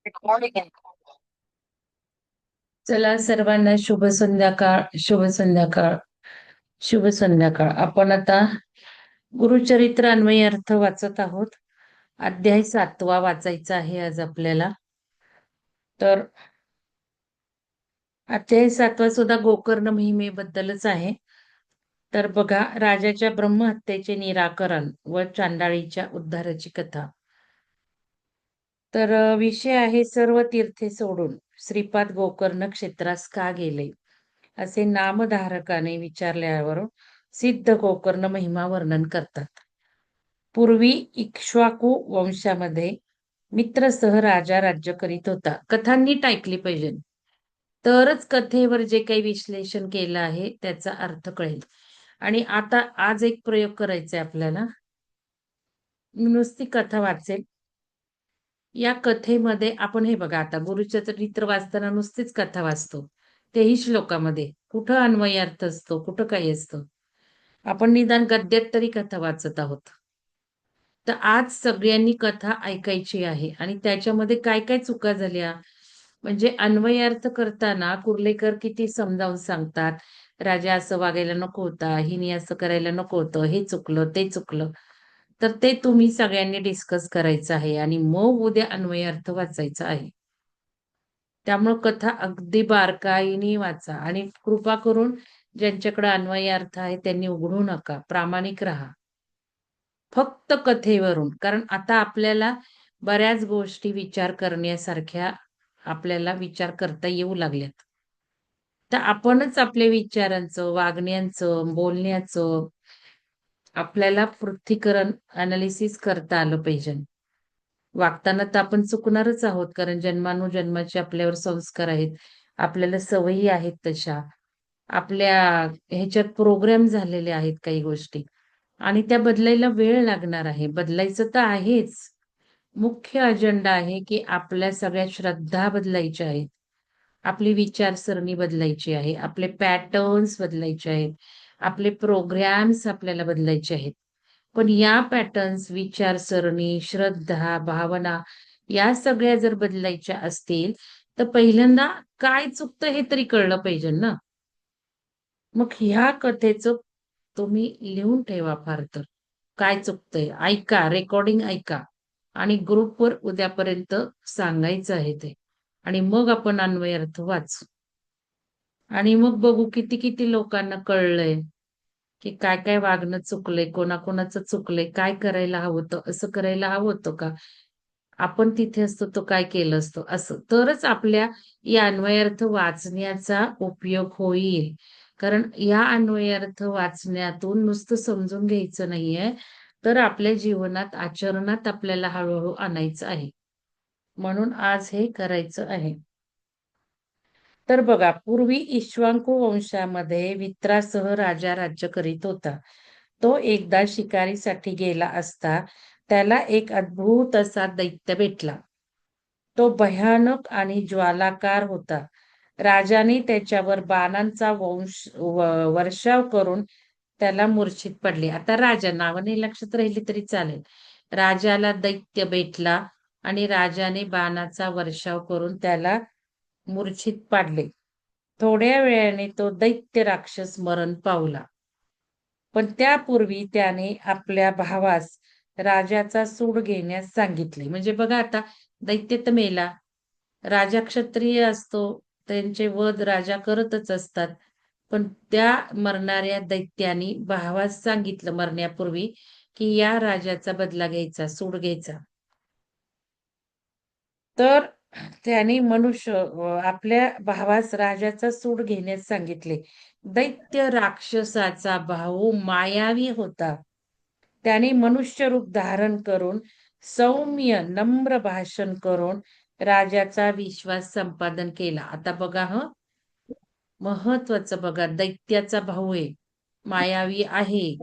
recording. चला सर्वांना शुभ संध्याकाळ. शुभ संध्याकाळ. शुभ संध्याकाळ. आपण आता गुरुचरित्र अन्वय अर्थ वाचत आहोत. अध्याय 7वा वाचायचा आहे आज आपल्याला. तर अध्याय 7वा सुद्धा गोकर्ण महिमेबद्दलच आहे. तर बघा, राजाच्या ब्रह्महत्येचे निराकरण व चांडाळीच्या उद्धाराची कथा. तर विषय आहे, सर्व तीर्थे सोडून श्रीपाद गोकर्ण क्षेत्रास का गेले, असे नामधारकाने विचारल्यावर सिद्ध गोकर्ण महिमा वर्णन करतात. पूर्वी इक्ष्वाकू वंशामध्ये मित्रसह राजा राज्य करीत होता. कथा नीट ऐकली पाहिजे, तरच कथेवर जे काही विश्लेषण केलं आहे त्याचा अर्थ कळेल. आणि आता आज एक प्रयोग करायचा आहे आपल्याला. मी नुसती कथा वाचेल. या कथेमध्ये आपण हे बघा, आता गुरुचरित्र वाचताना नुसतीच कथा वाचतो, तेही श्लोकामध्ये कुठं अन्वय अर्थ असतो, कुठं काही असतं. आपण निदान गद्यात तरी कथा वाचत आहोत. तर आज सगळ्यांनी कथा ऐकायची आहे आणि त्याच्यामध्ये काय काय चुका झाल्या, म्हणजे अन्वय अर्थ करताना कुर्लेकर किती समजावून सांगतात. राजा असं वागायला नको होता, हिने असं करायला नको होतं, हे चुकलं ते चुकलं. तर ते तुम्ही सगळ्यांनी डिस्कस करायचं आहे आणि मग उद्या अन्वय अर्थ वाचायचा आहे. त्यामुळं कथा अगदी बारकाईने वाचा आणि कृपा करून ज्यांच्याकडे अन्वय अर्थ आहे त्यांनी उघडू नका, प्रामाणिक राहा फक्त कथेवरून. कारण आता आपल्याला बऱ्याच गोष्टी विचार करण्यासारख्या आपल्याला विचार करता येऊ लागल्यात. तर आपणच आपल्या विचारांचं, वागण्याचं, बोलण्याचं आपल्याला पृथ्थीकरण, अनालिसिस करता आलं पाहिजे. वागताना तर आपण चुकणारच आहोत, कारण जन्मानुजन्माचे आपल्यावर संस्कार आहेत, आपल्याला सवयी आहेत तशा, आपल्या ह्याच्यात प्रोग्राम झालेले आहेत काही गोष्टी, आणि त्या बदलायला वेळ लागणार आहे. बदलायचं तर आहेच. मुख्य अजेंडा आहे की आपल्या सगळ्या श्रद्धा बदलायच्या आहेत, आपली विचारसरणी बदलायची आहे, आपले पॅटर्न्स बदलायचे आहेत, आपले प्रोग्राम्स आपल्याला बदलायचे आहेत. पण या पॅटर्न्स, विचारसरणी, श्रद्धा, भावना या सगळ्या जर बदलायच्या असतील तर पहिल्यांदा काय चुकतं हे तरी कळलं पाहिजे ना. मग ह्या कथेचं तुम्ही लिहून ठेवा फार तर. काय चुकतंय ऐका, रेकॉर्डिंग ऐका आणि ग्रुपवर उद्यापर्यंत सांगायचं आहे ते. आणि मग आपण अन्वय अर्थ वाचू आणि मग बघू किती किती लोकांना कळलंय की काय काय वागणं चुकलंय, कोणाकोणाचं चुकलंय, काय करायला हवं होतं, असं करायला हवं होतं का, आपण तिथे असतो तो काय केलं असतं, असं तरच आपल्या या अन्वयार्थ वाचण्याचा उपयोग होईल. कारण या अन्वयार्थ वाचण्यातून नुसतं समजून घ्यायचं नाहीये, तर आपल्या जीवनात, आचरणात आपल्याला हळूहळू आणायचं आहे. म्हणून आज हे करायचं आहे. तर बघा, पूर्वी इक्ष्वाकू वंशामध्ये वित्रासह राजा राज्य करीत होता. तो एकदा शिकारीसाठी गेला असता त्याला एक अद्भुत असा दैत्य भेटला. तो भयानक आणि ज्वालाकार होता. राजाने त्याच्यावर बाणांचा वर्षाव करून त्याला मूर्छित पडले. आता राजा, नावाने लक्षात राहिली तरी चालेल. राजाला दैत्य भेटला आणि राजाने बाणाचा वर्षाव करून त्याला मूर्छित पाडले. थोड्या वेळाने तो दैत्य राक्षस मरण पावला. पण त्यापूर्वी त्याने आपल्या भावास राजाचा सूड घेण्यास सांगितले. म्हणजे बघा, आता दैत्य तर मेला, राजा क्षत्रिय असतो, त्यांचे वध राजा करतच असतात. पण त्या मरणाऱ्या दैत्यानी भावास सांगितलं मरण्यापूर्वी की या राजाचा बदला घ्यायचा, सूड घ्यायचा. तर त्याने आपल्या भावास राजाचा सूड घेण्यास सांगितले. दैत्य राक्षसाचा भाऊ मायावी होता. त्याने मनुष्य रूप धारण करून सौम्य नम्र भाषण करून राजाचा विश्वास संपादन केला. आता बघा, महत्वाचं बघा, दैत्याचा भाऊ आहे, मायावी आहे,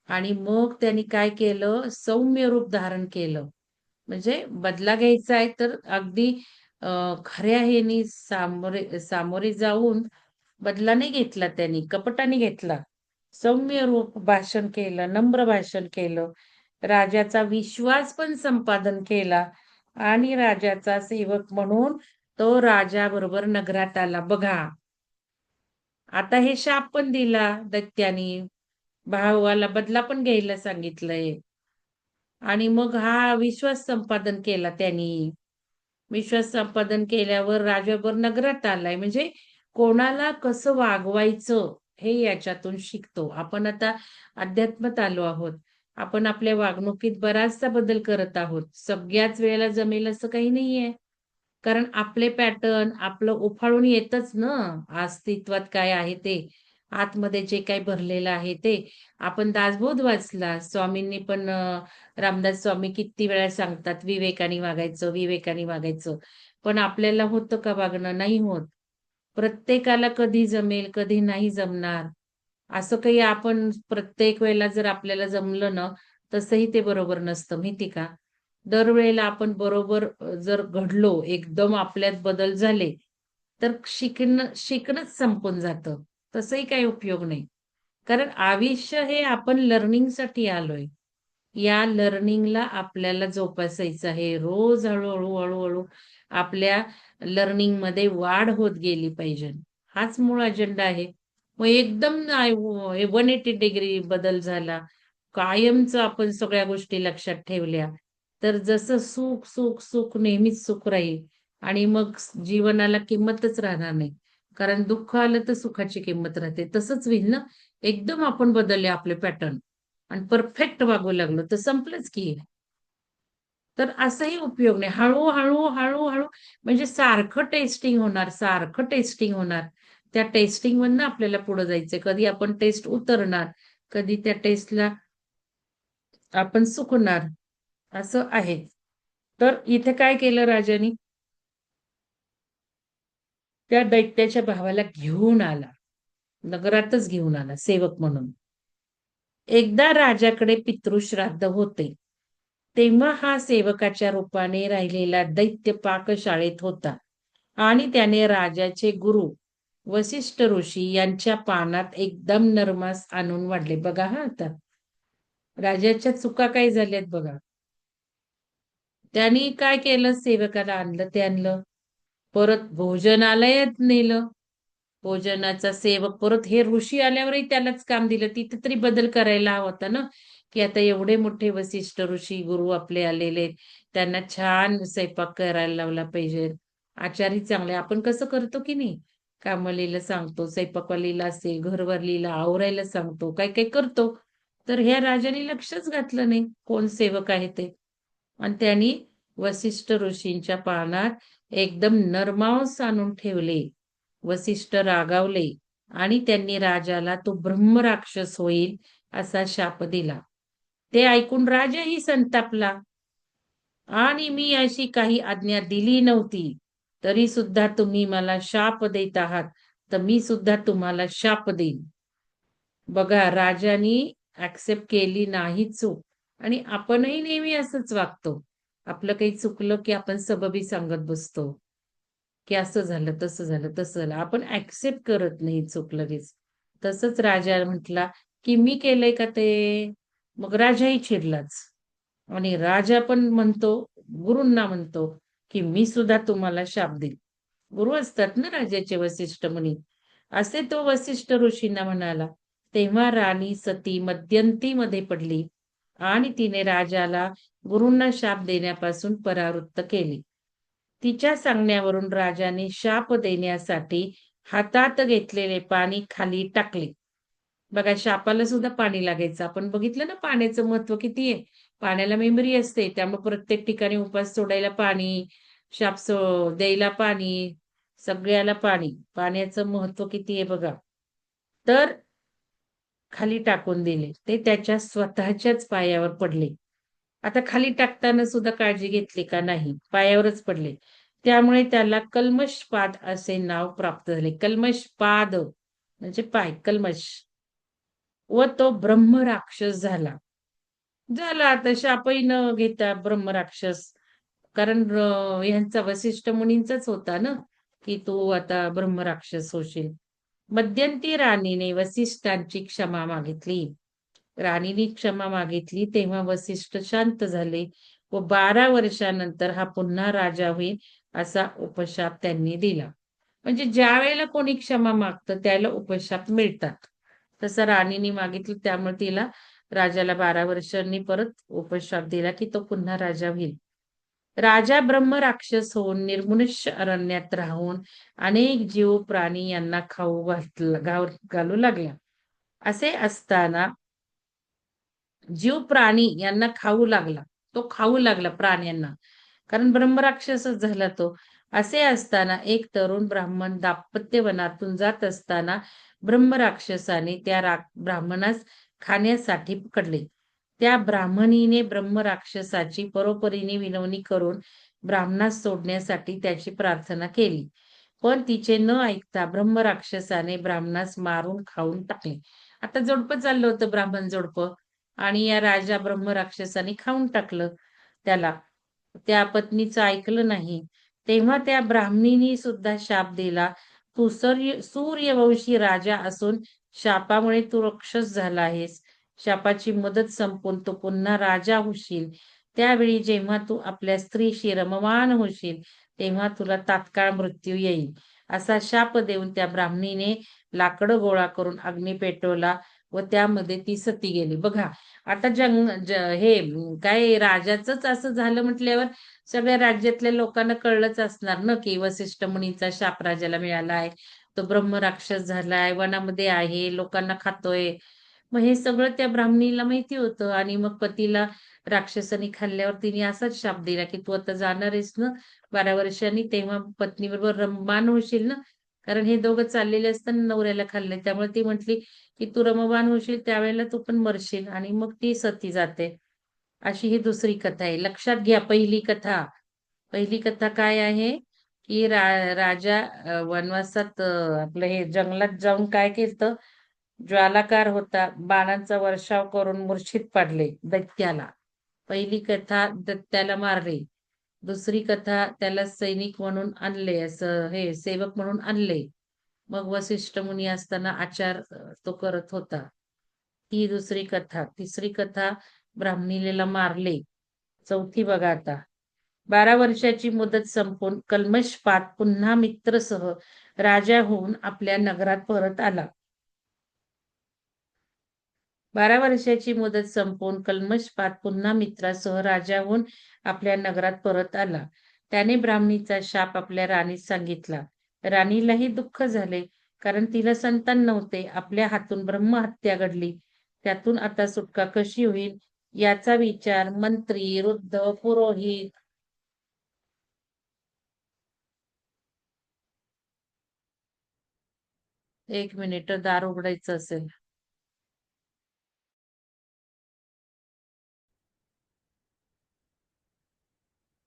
आणि मग त्यांनी काय केलं, सौम्य रूप धारण केलं. म्हणजे बदला घ्यायचा आहे तर अगदी खऱ्या ह्यानी सामोरे सामोरे जाऊन बदला नाही घेतला, त्यांनी कपटाने घेतला. सौम्य रूप भाषण केलं, नम्र भाषण केलं, राजाचा विश्वास पण संपादन केला आणि राजाचा सेवक म्हणून तो राजाबरोबर नगरात आला. बघा, आता हे शाप पण दिला दैत्यानी. भावाला बदला पण घ्यायला सांगितलंय. आणि मग हा विश्वास संपादन केला त्यांनी. विश्वास संपादन केल्यावर राजाबरोबर नगरात आलाय. म्हणजे कोणाला कसं वागवायचं हे याच्यातून शिकतो. आपण आता अध्यात्मात आलो आहोत. आपण आपल्या वागणुकीत बराचसा बदल करत आहोत. सगळ्याच वेळेला जमेल असं काही नाहीये. कारण आपले पॅटर्न आपलं उफाळून येतच ना, अस्तित्वात काय आहे ते. आतमध्ये जे काही भरलेलं आहे ते. आपण दासबोध वाचला. स्वामींनी पण रामदास स्वामी किती वेळा सांगतात, विवेकाने वागायचं, विवेकाने वागायचं. पण आपल्याला होतं का वागणं? नाही होत. प्रत्येकाला कधी जमेल, कधी नाही जमणार. असं काही आपण प्रत्येक वेळेला जर आपल्याला जमलं ना, तसंही ते बरोबर नसतं माहिती का? दरवेळेला आपण बरोबर जर घडलो, एकदम आपल्यात बदल झाले, तर शिकणंच संपून जातं. तसंही काही उपयोग नाही. कारण आयुष्य हे आपण लर्निंगसाठी आलोय. या लर्निंगला आपल्याला जोपासायचं आहे. रोज हळू-हळू, हळू-हळू आपल्या लर्निंगमध्ये वाढ होत गेली पाहिजे. हाच मूळ अजेंडा आहे. मग एकदम 180 डिग्री बदल झाला. कायमचं आपण सगळ्या गोष्टी लक्षात ठेवल्या, तर जसं सुख, सुख, सुख नेहमीच सुख राहील आणि मग जीवनाला किंमतच राहणार नाही. कारण दुःख आलं तर सुखाची किंमत राहते. तसंच होईल ना, एकदम आपण बदलले आपले पॅटर्न आणि परफेक्ट वागू लागलो, तर संपलंच की. तर असाही उपयोग नाही. हळू-हळू, हळू-हळू म्हणजे सारखं टेस्टिंग होणार, सारखं टेस्टिंग होणार. त्या टेस्टिंगमधनं आपल्याला पुढे जायचंय. कधी आपण टेस्ट उतरणार, कधी त्या टेस्टला आपण चुकणार, असं आहे. तर इथे काय केलं राजानी? त्या दैत्याच्या भावाला घेऊन आला. नगरातच घेऊन आला सेवक म्हणून. एकदा राजाकडे पितृश्राद्ध होते. तेव्हा हा सेवकाच्या रूपाने राहिलेला दैत्य पाकशाळेत होता आणि त्याने राजाचे गुरु वसिष्ठ ऋषी यांच्या पानात एकदम नरमास आणून वाढले. बघा हा आता. राजाच्या चुका काय झाल्यात बघा. त्यांनी काय केलं? सेवकाला आणलं ते आणलं. परत भोजनालयात नेलं. भोजनाचा सेवक परत हे ऋषी आल्यावरही त्यालाच काम दिलं. तिथे तरी बदल करायला हवा होता ना, की आता एवढे मोठे वसिष्ठ ऋषी गुरु आपले आलेले आहेत. त्यांना छान स्वयंपाक करायला लावला पाहिजे. आचारी चांगले आपण कसं करतो की नाही? कामवालीला सांगतो, स्वयंपाकवालीला असेल, घरवालीला आवरायला सांगतो, काय काय करतो. तर ह्या राजाने लक्षच घातलं नाही कोण सेवक आहे ते. आणि त्यांनी वसिष्ठ ऋषींच्या पानात एकदम नरमांस आणून ठेवले. वसिष्ठ रागावले आणि त्यांनी राजाला तो ब्रह्मराक्षस होईल असा शाप दिला. ते ऐकून राजाही संतापला आणि मी अशी काही आज्ञा दिली नव्हती. तरी सुद्धा तुम्ही मला शाप देत आहात, तर मी सुद्धा तुम्हाला शाप देईन. बघा राजानी ऍक्सेप्ट केली नाही चूक आणि आपणही नेहमी असंच वागतो. आपलं काही चुकलं की आपण सबबी सांगत बसतो. की असं झालं, तसं झालं, तसं झालं. आपण ॲक्सेप्ट करत नाही चूक लगेच. तसंच राजा म्हटला, की "मी केलंय का ते?" मग राजाही चिडलाच. आणि राजा पण म्हणतो, गुरूंना म्हणतो, की "मी सुद्धा तुम्हाला शाप देईल." गुरु असतात ना राजाचे वसिष्ठ मुनी. असे तो वसिष्ठ ऋषींना म्हणाला. तेव्हा राणी सती मध्यंतीमध्ये पडली आणि तिने राजाला गुरूंना शाप देण्यापासून परावृत्त केले. तिच्या सांगण्यावरून राजाने शाप देण्यासाठी हातात घेतलेले पाणी खाली टाकले. बघा शापाला सुद्धा पाणी लागायचं. आपण बघितलं ना पाण्याचं महत्व किती आहे. पाण्याला मेमरी असते. त्यामुळे प्रत्येक ठिकाणी उपास सोडायला पाणी, द्यायला पाणी, सगळ्याला पाणी. पाण्याचं महत्व किती आहे बघा. तर खाली टाकून दिले. ते त्याच्या स्वतःच्याच पायावर पडले. आता खाली टाकताना सुद्धा काळजी घेतली का? नाही. पायावरच पडले. त्यामुळे त्याला कल्मषपाद असे नाव प्राप्त झाले. कल्मषपाद म्हणजे पाय, कल्मष. व तो ब्रह्मराक्षस झाला. झाला आता शापही न घेता ब्रह्मराक्षस. कारण ह्यांचा वसिष्ठ मुनींचाच होता ना, की तू आता ब्रह्मराक्षस होशील. मध्यंती राणीने वसिष्ठांची क्षमा मागितली. राणीने क्षमा मागितली तेव्हा वसिष्ठ शांत झाले व 12 वर्षानंतर हा पुन्हा राजा होईल असा उपशाप त्यांनी दिला. म्हणजे ज्या वेळेला कोणी क्षमा मागतं त्याला उपशाप मिळतात. तसं राणीने मागितलं त्यामुळे तिला राजाला 12 वर्षांनी परत उपशाप दिला की तो पुन्हा राजा होईल. राजा ब्रह्म राक्षस होऊन निर्मनुष्य अरण्यात राहून अनेक जीव प्राणी यांना खाऊ घालू लागला. असे असताना जीव प्राणी यांना खाऊ लागला. तो खाऊ लागला प्राण्यांना. कारण ब्रह्मराक्षसच झाला तो. असे असताना एक तरुण ब्राह्मण दाम्पत्यवनातून जात असताना ब्रह्मराक्षसाने त्या ब्राह्मणास खाण्यासाठी पकडले. त्या ब्राह्मणीने ब्रह्मराक्षसाची परोपरीने विनवणी करून ब्राह्मणास सोडण्यासाठी त्याची प्रार्थना केली. पण तिचे न ऐकता ब्रह्मराक्षसाने ब्राह्मणास मारून खाऊन टाकले. आता जोडपं चाललं होतं ब्राह्मण जोडपं आणि या राजा ब्रह्मराक्षसाने खाऊन टाकलं त्याला. त्या पत्नीचं ऐकलं नाही. तेव्हा त्या ब्राह्मणीने सुद्धा शाप दिला. तू सूर्यवंशी राजा असून शापामुळे तू राक्षस झाला आहेस. शापाची मुदत संपून तू पुन्हा राजा होशील. त्यावेळी जेव्हा तू आपल्या स्त्रीशी रममाण होशील तेव्हा तुला तात्काळ मृत्यू येईल. असा शाप देऊन त्या ब्राह्मणीने लाकडं गोळा करून अग्नी पेटवला व त्यामध्ये ती सती गेली. बघा आता हे काय राजाचंच असं झालं म्हटल्यावर सगळ्या राज्यातल्या लोकांना कळलंच असणार ना की वसिष्ठ मुनीचा शाप राजाला मिळाला आहे. तो ब्रह्मराक्षस झालाय, वनामध्ये आहे, लोकांना खातोय. मग हे सगळं त्या ब्राह्मणीला माहिती होतं आणि मग पतीला राक्षसाने खाल्ल्यावर तिने असाच शाप दिला की तू आता जाणार आहेस ना 12 वर्षांनी तेव्हा पत्नीबरोबर रममाण होशील ना. कारण हे दोघं चाललेले असताना नवऱ्याला खाल्ले त्यामुळे ती म्हटली की तू रममाण होशील त्यावेळेला तू पण मरशील आणि मग ती सती जाते. अशी ही दुसरी कथा आहे. लक्षात घ्या पहिली कथा काय आहे की राजा वनवासात आपलं हे जंगलात जाऊन काय केलं ज्वालाकार होता बाणांचा वर्षाव करून मूर्छित पाडले दैत्याला. पहिली कथा दैत्याला मारले. दुसरी कथा त्याला सैनिक म्हणून आणले असं हे सेवक म्हणून आणले. मग वसिष्ठ मुनी असताना आचार तो करत होता. ही दुसरी कथा. तिसरी कथा ब्राह्मणीला मारले. चौथी बघा आता. 12 वर्षाची मुदत संपून कल्मषपात पुन्हा मित्रसह राजा होऊन आपल्या नगरात परत आला. 12 वर्षाची मुदत संपून कल्मषपात पुन्हा मित्रासह राजा होऊन आपल्या नगरात परत आला. त्याने ब्राह्मणीचा शाप आपल्या राणीस सांगितला. राणीलाही दुःख झाले कारण तिला संतान नव्हते. आपल्या हातून ब्रह्महत्या घडली. त्यातून आता सुटका कशी होईल याचा विचार मंत्री, वृद्ध, पुरोहित. एक मिनिट दार उघडायचं असेल.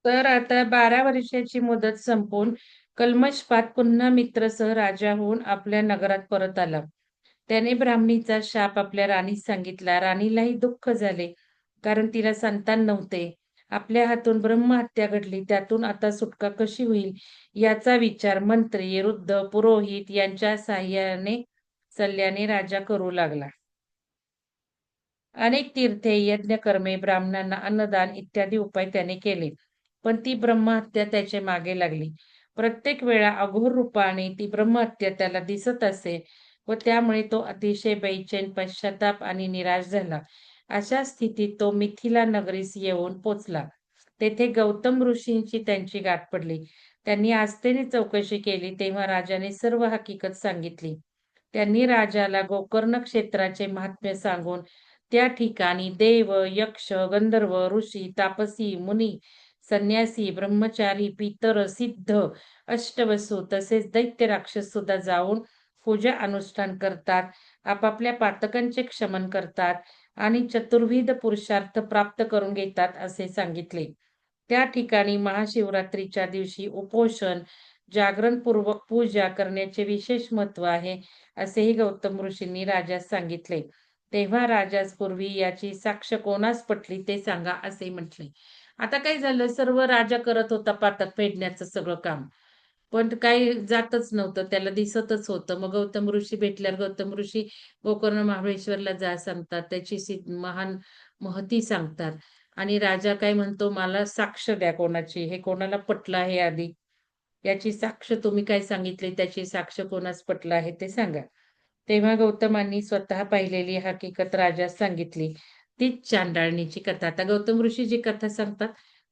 तर आता 12 वर्षाची मुदत संपून कल्मषपात पुन्हा मित्रसह राजा होऊन आपल्या नगरात परत आला. त्याने ब्राह्मणीचा शाप आपल्या राणीस सांगितला. राणीलाही दुःख झाले कारण तिला संतान नव्हते. आपल्या हातून ब्रह्महत्या घडली. त्यातून आता सुटका कशी होईल याचा विचार मंत्री, वृद्ध, पुरोहित यांच्या सल्ल्याने राजा करू लागला. अनेक तीर्थे, यज्ञकर्मे, ब्राह्मणांना अन्नदान इत्यादी उपाय त्याने केले. पण ती ब्रह्महत्या त्याच्या मागे लागली. प्रत्येक वेळा अघोर रूपाने ती ब्रह्महत्या त्याला दिसत असे व त्यामुळे तो अतिशय बेचैन, पश्चाताप आणि निराश झाला. अशा स्थितीत तो मिथिला नगरीस येऊन पोचला. तेथे गौतम ऋषींची त्यांची गाठ पडली. त्यांनी आस्थेने चौकशी केली तेव्हा राजाने सर्व हकीकत सांगितली. त्यांनी राजाला गोकर्ण क्षेत्राचे महात्म्य सांगून त्या ठिकाणी देव, यक्ष, गंधर्व, ऋषी, तापसी, मुनी, संन्यासी, ब्रह्मचारी, पितर, सिद्ध, अष्टवसू तसेच दैत्य राक्षस सुद्धा जाऊन पूजा अनुष्ठान करतात, आपापल्या पातकांचे क्षमन करतात आणि चतुर्विध पुरुषार्थ प्राप्त करून घेतात असे सांगितले. त्या ठिकाणी महाशिवरात्रीच्या दिवशी उपोषण, जागरणपूर्वक पूजा करण्याचे विशेष महत्त्व आहे असेही गौतम ऋषींनी राजास सांगितले. तेव्हा राजास पूर्वी याची साक्ष कोणास पटली ते सांगा असे म्हटले. आता काय झालं सर्व राजा करत होता पातक फेडण्याचं सगळं काम. पण काही जातच नव्हतं त्याला दिसतच होतं. मग गौतम ऋषी भेटल्यावर गौतम ऋषी गोकर्ण महाबळेश्वरला जा सांगतात. त्याची महान महती सांगतात आणि राजा काय म्हणतो, "मला साक्ष द्या कोणाची, हे कोणाला पटलं आहे आधी. याची साक्ष तुम्ही काय सांगितली, त्याची साक्ष कोणास पटलं आहे ते सांगा." तेव्हा गौतमांनी स्वतः पाहिलेली हकीकत राजास सांगितली. तीच चांडाळणीची कथा. आता गौतम ऋषी जी कथा सांगतात,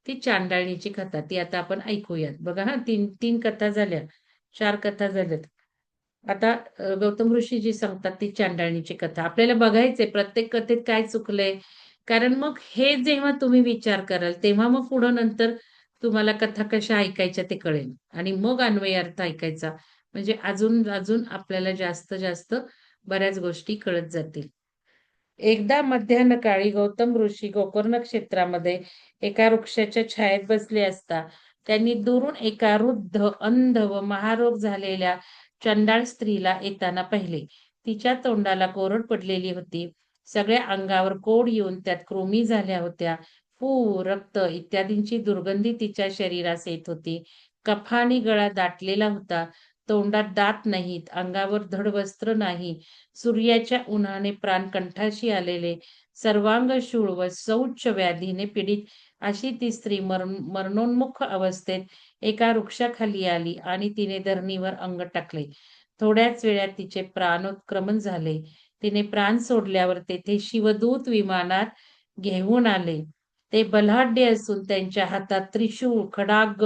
ती चांडाळणीची कथा. ती आता आपण ऐकूयात. बघा हां, 3 कथा झाल्या, 4 कथा झाल्यात. आता गौतम ऋषी जी सांगतात ती चांडाळणीची कथा. आपल्याला बघायचंय प्रत्येक कथेत काय चुकलंय. कारण मग हे जेव्हा तुम्ही विचार कराल, तेव्हा मग पुढं नंतर तुम्हाला कथा कशा ऐकायच्या ते कळेल आणि मग अन्वयार्थ ऐकायचा. म्हणजे अजून आपल्याला जास्त बऱ्याच गोष्टी कळत जातील. एकदा मध्यान्ह काळी गौतम ऋषी गोकर्ण क्षेत्रामध्ये एका वृक्षाच्या छायेत बसले असता त्यांनी दुरून एका वृद्ध, अंध व महारोग झालेल्या चंडाळ स्त्रीला येताना पाहिले. तिच्या तोंडाला कोरड पडलेली होती. सगळ्या अंगावर कोड येऊन त्यात कृमी झाल्या होत्या. पू, रक्त इत्यादींची दुर्गंधी तिच्या शरीरास येत होती. कफाने गळा दाटलेला होता. तोंडात दात नाहीत. अंगावर धड वस्त्र नाही. सूर्याच्या उन्हाने प्राण कंठाशी आलेले, सर्वांग शूळ व शौच व्याधीने पीडित अशी ती स्त्री मरणोन्मुख अवस्थेत एका वृक्षाखाली आली आणि तिने धरणीवर अंग टाकले. थोड्याच वेळात तिचे प्राणोत्क्रमण झाले. तिने प्राण सोडल्यावर तेथे शिवदूत विमानात घेऊन आले. ते बलाढ्य असून त्यांच्या हातात त्रिशूळ, खडाग,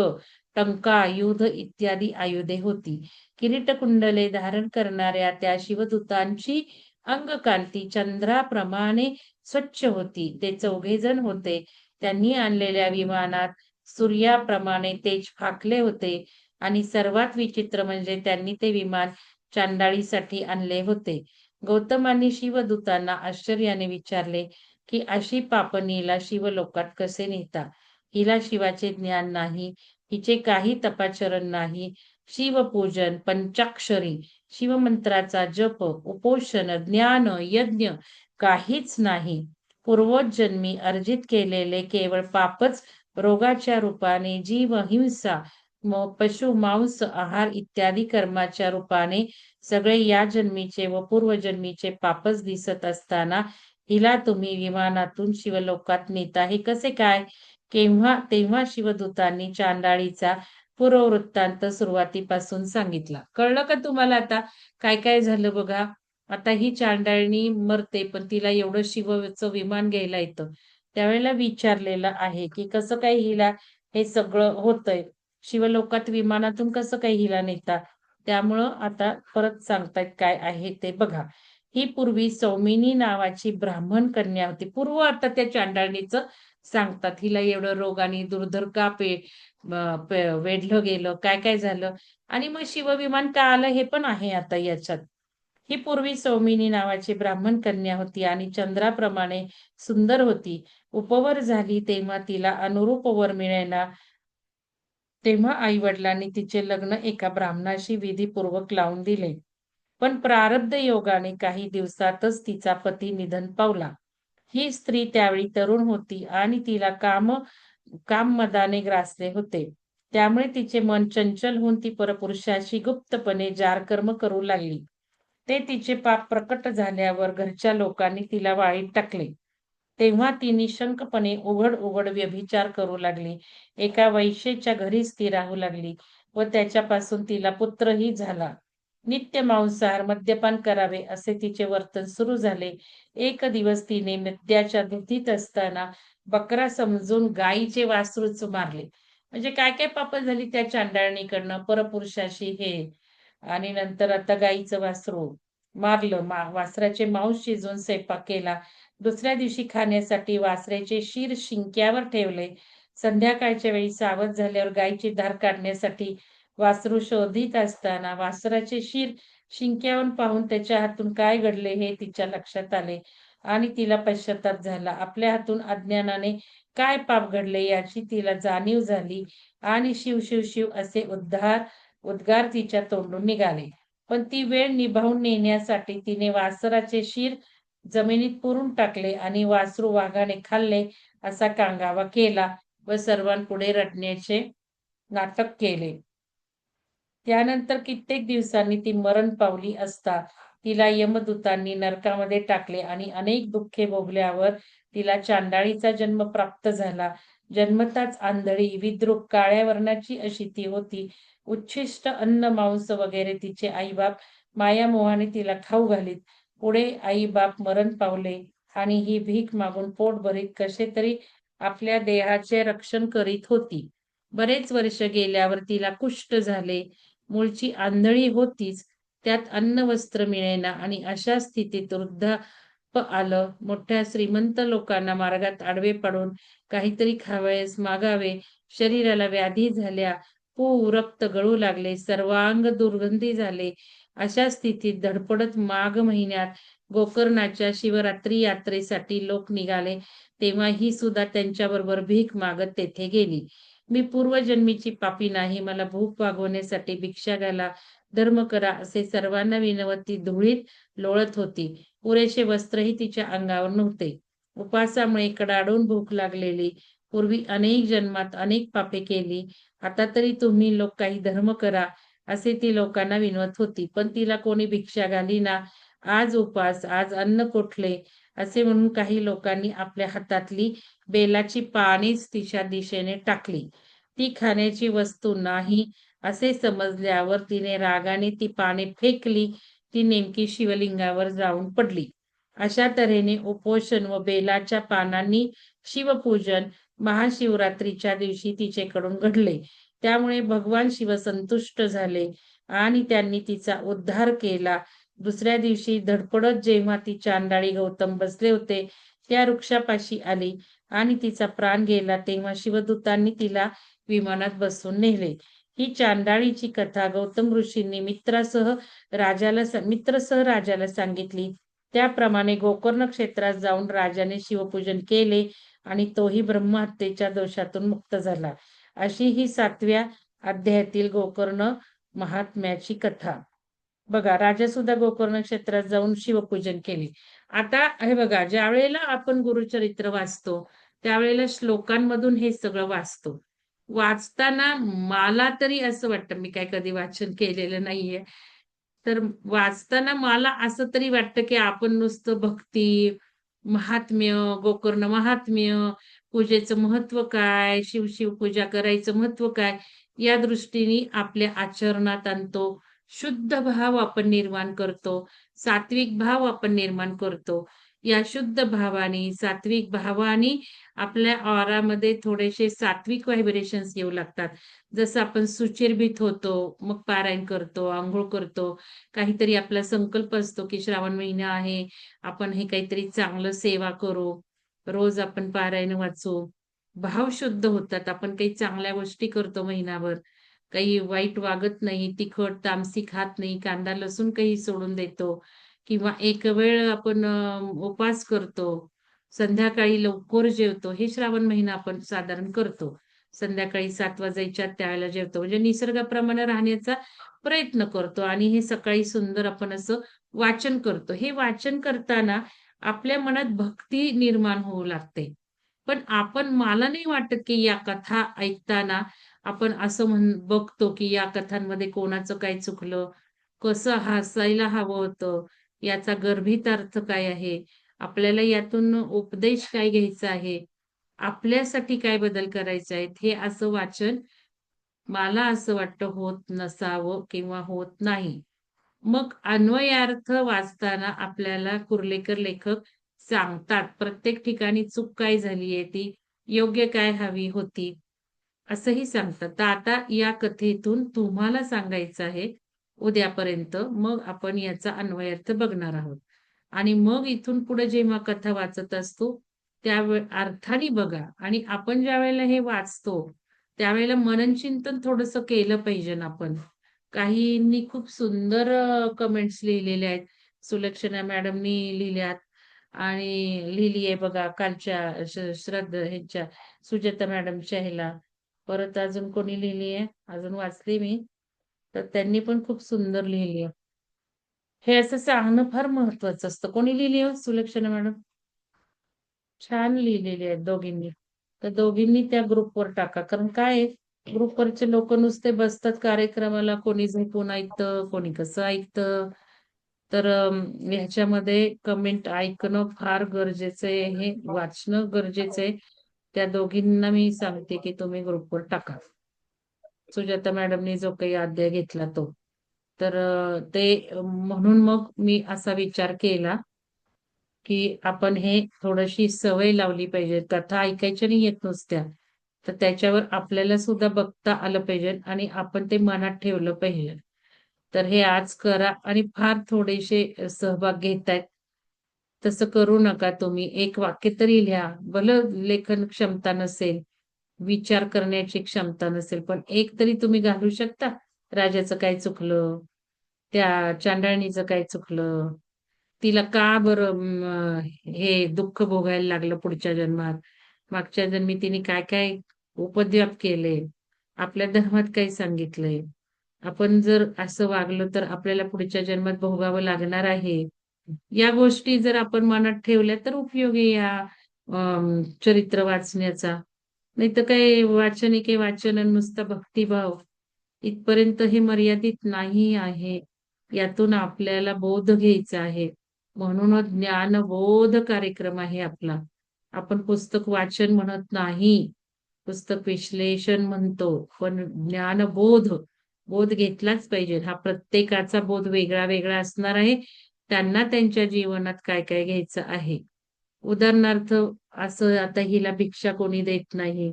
टंका, युध इत्यादी आयुधे होती. किरीटकुंडले धारण करणाऱ्या त्या शिवदूतांची अंगकांती चंद्राप्रमाणे स्वच्छ होती. ते 4घे होते. त्यांनी आणलेल्या विमानात सूर्याप्रमाणे तेज फाकले होते आणि सर्वात विचित्र म्हणजे त्यांनी ते विमान चांडाळीसाठी आणले होते. गौतमांनी शिवदूतांना आश्चर्याने विचारले की अशी पापणीला शिवलोकात कसे नेता? हिला शिवाचे ज्ञान नाही, हिचे काही तपाचरण नाही. शिवपूजन, पंचाक्षरी, शिवमंत्राचा जप, उपोषण, ज्ञान, यज्ञ काहीच नाही. पूर्वजन्मी अर्जित केलेले केवळ पापच रोगाच्या रूपाने जीव हिंसा, पशु मांस आहार इत्यादी कर्माच्या रूपाने सगळे या जन्मीचे व पूर्वजन्मीचे पापच दिसत असताना हिला तुम्ही विमानातून शिवलोकात नेता हे कसे काय? तेव्हा शिवदूतांनी चांडाळीचा पूर्ववृत्तांत सुरुवातीपासून सांगितला. कळलं का तुम्हाला आता काय काय झालं बघा. आता ही चांडाळणी मरते पण तिला एवढं शिवचं विमान घ्यायला येतं. त्यावेळेला विचारलेलं आहे की कसं काय हिला हे सगळं होतंय. शिवलोकात विमानातून कसं काय हिला नेता? त्यामुळं आता परत सांगतायत काय आहे ते बघा. ही पूर्वी सौमिनी नावाची ब्राह्मण कन्या होती. पूर्व आता त्या चांडाळणीचं सांगतात. हिला एवढं रोगाने दुर्धर का वेढलं गेलं, काय झालं आणि मग शिवविमान का आलं हे पण आहे आता याच्यात. ही पूर्वी सौमिनी नावाची ब्राह्मण कन्या होती आणि चंद्राप्रमाणे सुंदर होती. उपवर झाली तेव्हा तिला अनुरूप वर मिळेना. तेव्हा आई-वडिलांनी तिचे लग्न एका ब्राह्मणाशी विधीपूर्वक लावून दिले. पण प्रारब्ध योगाने काही दिवसातच तिचा पती निधन पावला. ही स्त्री त्यावेळी तरुण होती आणि तिला काम मदाने ग्रासले होते. त्यामुळे तिचे मन चंचल होऊन ती परपुरुषाशी गुप्तपणे जारकर्म करू लागली. ते तिचे पाप प्रकट झाल्यावर घरच्या लोकांनी तिला वाळीत टाकले. तेव्हा ती निशंकपणे उघड व्यभिचार करू लागली. एका वैश्येच्या घरीच ती राहू लागली व त्याच्यापासून तिला पुत्रही झाला. नित्य मांसाहार, मद्यपान करावे असे तिचे वर्तन सुरू झाले. एक दिवस तिने मद्याच्या धुतीत असताना बकरा समजून गायीचे वासरूच मारले. म्हणजे काय काय पाप झाली त्या चांडाळणीकडनं परपुरुषाशी हे आणि नंतर आता गायीचं वासरू मारलं. वासराचे मांस शिजवून स्वयंपाक केला. दुसऱ्या दिवशी खाण्यासाठी वासराचे शीर शिंक्यावर ठेवले. संध्याकाळच्या वेळी सावध झाल्यावर गायीची धार काढण्यासाठी वासरू शोधित असताना वासराचे शीर शिंक्यावर पाहून त्याच्या हातून काय घडले हे तिच्या लक्षात आले आणि तिला पश्चाताप झाला. आपल्या हातून अज्ञानाने काय पाप घडले याची तिला जाणीव झाली आणि शिव शिव शिव असे उद्गार तिच्या तोंडून निघाले. पण ती वेळ निभावून नेण्यासाठी तिने वासराचे शीर जमिनीत पुरून टाकले आणि वासरू वाघाने खाल्ले असा कांगावा केला व सर्वांपुढे रडण्याचे नाटक केले. त्यानंतर कित्येक दिवसांनी ती मरण पावली असता तिला यमदूतांनी नरकामध्ये टाकले आणि अनेक दुःखे भोगल्यावर तिला चांडाळीचा जन्म प्राप्त झाला. जन्मताच आंधळी, विद्रूप, काळ्या वर्णाची अशी ती होती. उच्छिष्ट अन्न, मांस वगैरे तिचे आईबाप मायामोहाने तिला खाऊ घालीत. पुढे आई-बाप मरण पावले आणि ही भीक मागून पोट भरीत कसे तरी आपल्या देहाचे रक्षण करीत होती. बरेच वर्ष गेल्यावर तिला कुष्ठ झाले. मूळची आंधळी होतीच, त्यात अन्न वस्त्र मिळेना आणि अशा स्थितीत वृद्धाप आलं. मोठ्या श्रीमंत लोकांना मार्गात आडवे पडून काहीतरी खावयास मागावे. शरीराला व्याधी झाल्या. रक्त गळू लागले. सर्वांग दुर्गंधी झाले. अशा स्थितीत धडपडत माघ महिन्यात गोकर्णाच्या शिवरात्री यात्रेसाठी लोक निघाले. तेव्हा ही सुद्धा त्यांच्याबरोबर भीक मागत तेथे गेली. मी पूर्वजन्मीची पापी नाही. मला भूक भागवण्यासाठी भिक्षा घाला, धर्म करा असे सर्वांना विनवत ती धुळीत लोळत होती. पुरेसे वस्त्रही तिच्या अंगावर नव्हते. उपासामुळे कडाडून भूक लागलेली. पूर्वी अनेक जन्मात अनेक पापे केली. आता तरी तुम्ही लोक काही धर्म करा असे ती लोकांना विनवत होती. पण तिला कोणी भिक्षा घालीना. आज उपास, आज अन्न कोठले असे म्हणून काही लोकांनी आपल्या हातातली बेलाची पानेच तिच्या दिशेने टाकली. ती खाण्याची वस्तू नाही असे समजल्यावर तिने रागाने ती पाने फेकली. ती नेमकी शिवलिंगावर जाऊन पडली. अशा तऱ्हेने उपोषण व बेलाच्या पानांनी शिवपूजन महाशिवरात्रीच्या दिवशी तिचेकडून घडले. त्यामुळे भगवान शिव संतुष्ट झाले आणि त्यांनी तिचा उद्धार केला. दुसऱ्या दिवशी धडपडत जेव्हा ती चांडाळी गौतम बसले होते त्या वृक्षापाशी आली आणि तिचा प्राण गेला, तेव्हा शिवदूतांनी तिला विमानात बसवून नेले. ही चांडाळीची कथा गौतम ऋषींनी मित्रसह राजाला सांगितली. त्याप्रमाणे गोकर्ण क्षेत्रात जाऊन राजाने शिवपूजन केले आणि तोही ब्रह्महत्येच्या दोषातून मुक्त झाला. अशी ही 7व्या अध्यायातील गोकर्ण महात्म्याची कथा. बघा, राजा सुद्धा गोकर्ण क्षेत्रात जाऊन शिवपूजन केले. आता हे बघा, ज्या वेळेला आपण गुरुचरित्र वाचतो त्यावेळेला श्लोकांमधून हे सगळं वाचतो. वाचताना मला तरी असं वाटतं, मी काय कधी वाचन केलेलं नाहीये, तर वाचताना मला असं तरी वाटतं की आपण नुसतं भक्ती, महात्म्य, गोकर्ण महात्म्य, पूजेचं महत्व काय, शिव पूजा करायचं महत्व काय, या दृष्टीने आपल्या आचरणात आणतो. शुद्ध भाव आपण निर्माण करतो. सात्विक भाव आपण निर्माण करतो. या शुद्ध भावाने, सात्विक भावाने आपल्या ऑरामध्ये थोडेसे सात्विक व्हायब्रेशन्स येऊ लागतात. जसं आपण सुचिर्भित होतो, मग पारायण करतो, अंघोळ करतो. काहीतरी आपला संकल्प असतो की श्रावण महिना आहे, आपण हे काहीतरी चांगलं सेवा करू. रोज आपण पारायण वाचू. भाव शुद्ध होतात. आपण काही चांगल्या गोष्टी करतो महिनाभर. काही वाईट वागत नाही, तिखट तामसी खात नाही, कांदा लसूण काही सोडून देतो किंवा एक वेळ आपण उपवास करतो. संध्याकाळी लवकर जेवतो. हे श्रावण महिना आपण साधारण करतो. संध्याकाळी 7 वाजायच्या त्यावेळेला जेवतो. म्हणजे निसर्गाप्रमाणे राहण्याचा प्रयत्न करतो आणि हे सकाळी सुंदर आपण असं वाचन करतो. हे वाचन करताना आपल्या मनात भक्ती निर्माण होऊ लागते. पण मला नाही वाटत की या कथा ऐकताना आपण असं बघतो की या कथांमध्ये कोणाचं काय चुकलं, कसं हसायला हवं होतं, याचा गर्भित अर्थ काय आहे, आपल्याला यातून उपदेश काय घ्यायचा आहे, आपल्यासाठी काय बदल करायचे आहेत, हे असं वाचन मला असं वाटतं होत नसावं किंवा होत नाही. मग अन्वयार्थ वाचताना आपल्याला कुर्लेकर लेखक सांगतात, प्रत्येक ठिकाणी चूक काय झालीये, ती योग्य काय हवी होती, असंही सांगतात. तर आता या कथेतून तुम्हाला सांगायचं आहे उद्यापर्यंत, मग आपण याचा अन्वयार्थ बघणार आहोत. आणि मग इथून पुढे जेव्हा कथा वाचत असतो, अर्थाने बघा. आणि आपण ज्यावेळेला हे वाचतो, त्यावेळेला मननचिंतन थोडंसं केलं पाहिजे ना आपण. काहींनी खूप सुंदर कमेंट्स लिहिलेले आहेत. सुलक्षणा मॅडमनी लिहिल्यात आणि लिहिली आहे बघा कालच्या श्रद्धा ह्यांच्या सुजाता मॅडमच्या ह्याला. परत अजून कोणी लिहिली आहे, अजून वाचली मी, तर त्यांनी पण खूप सुंदर लिहिली आहे. हे असं सांगणं फार महत्वाचं असतं. कोणी लिहिली आहे सुलक्षणा मॅडम? छान लिहिलेली आहेत दोघींनी. तर दोघींनी त्या ग्रुपवर टाका. कारण काय आहे, ग्रुपवरचे लोक नुसते बसतात कार्यक्रमाला, कोणी झोपून ऐकतं, कोणी कसं ऐकतं. तर ह्याच्यामध्ये कमेंट ऐकणं फार गरजेचं आहे, हे वाचणं गरजेचं आहे. त्या दोघींना मी सांगते की तुम्ही ग्रुपवर टाका. सुजाता मॅडमनी जो काही अध्याय घेतला तो. तर म्हणून मग मी असा विचार केला की आपण हे थोडीशी सवय लावली पाहिजे. कथा ऐकायच्या नाही येत नुसत्या. तर त्याच्यावर आपल्याला सुद्धा बघता आलं पाहिजे आणि आपण ते मनात ठेवलं पाहिजे. तर हे आज करा आणि फार थोडेसे सहभाग घेतायत. तसं करू नका तुम्ही. एक वाक्य तरी लिहा. भलं लेखन क्षमता नसेल, विचार करण्याची क्षमता नसेल, पण एक तरी तुम्ही घालू शकता. राजाचं काय चुकलं? त्या चांडाळणीचं काय चुकलं? तिला का बरं हे दुःख भोगायला लागलं पुढच्या जन्मात? मागच्या जन्मी तिने काय काय उपद्व्याप केले? आपल्या धर्मात काय सांगितलंय? आपण जर असं वागलो तर आपल्याला पुढच्या जन्मात भोगावं लागणार आहे. या गोष्टी जर आपण मनात ठेवल्या तर उपयोगी या चरित्र वाचण्याचा. नाही तर काय वाचन आहे वाचन आणि नुसता भक्तिभाव इथपर्यंत हे मर्यादित नाही आहे. यातून आपल्याला बोध घ्यायचा आहे. म्हणूनच ज्ञानबोध कार्यक्रम आहे आपला. आपण पुस्तक वाचन म्हणत नाही. पुस्तक विश्लेषण म्हणतो. पण ज्ञानबोध, बोध घेतलाच पाहिजे. हा प्रत्येकाचा बोध वेगळा वेगळा असणार आहे. त्यांना त्यांच्या जीवनात काय काय घ्यायचं आहे. उदाहरणार्थ असं आता हिला भिक्षा कोणी देत नाही.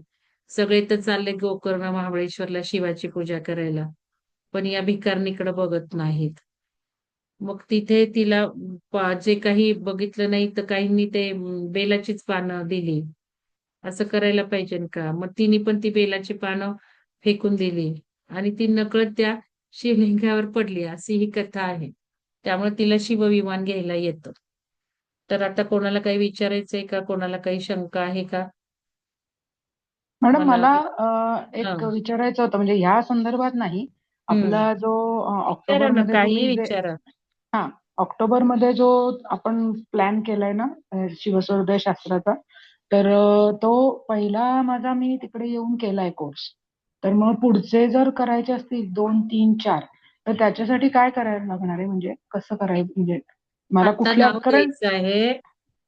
सगळे तर चालले गोकर्ण महाबळेश्वरला शिवाची पूजा करायला. पण या भिकारणीकडे बघत नाहीत. मग तिथे तिला जे काही बघितलं नाही तर काहींनी ते बेलाचीच पानं दिली. असं करायला पाहिजे का? मग तिने पण ती बेलाची पानं फेकून दिली आणि ती नकळत त्या शिवलिंगावर पडली अशी ही कथा आहे. त्यामुळे तिला शिवविमान घ्यायला येतं. तर आता कोणाला काही विचारायचंय का? कोणाला काही शंका आहे का? मॅडम मला मला हा एक विचारायचं होतं, म्हणजे ह्या संदर्भात नाही. हम्म आपला जो विचारा ऑक्टोबर ना मध्ये काहीही तुम्ही जे विचारा. हा ऑक्टोबर मध्ये जो आपण प्लॅन केलाय ना, शिवसूर्योदय शास्त्राचा, तर तो पहिला माझा मी तिकडे येऊन केलाय कोर्स. तर मग पुढचे जर करायचे असतील 2, 3, 4, तर त्याच्यासाठी काय करायला लागणार आहे? म्हणजे कसं करायचं, म्हणजे मला आता कुठल्या, नाव कारण द्यायचं आहे.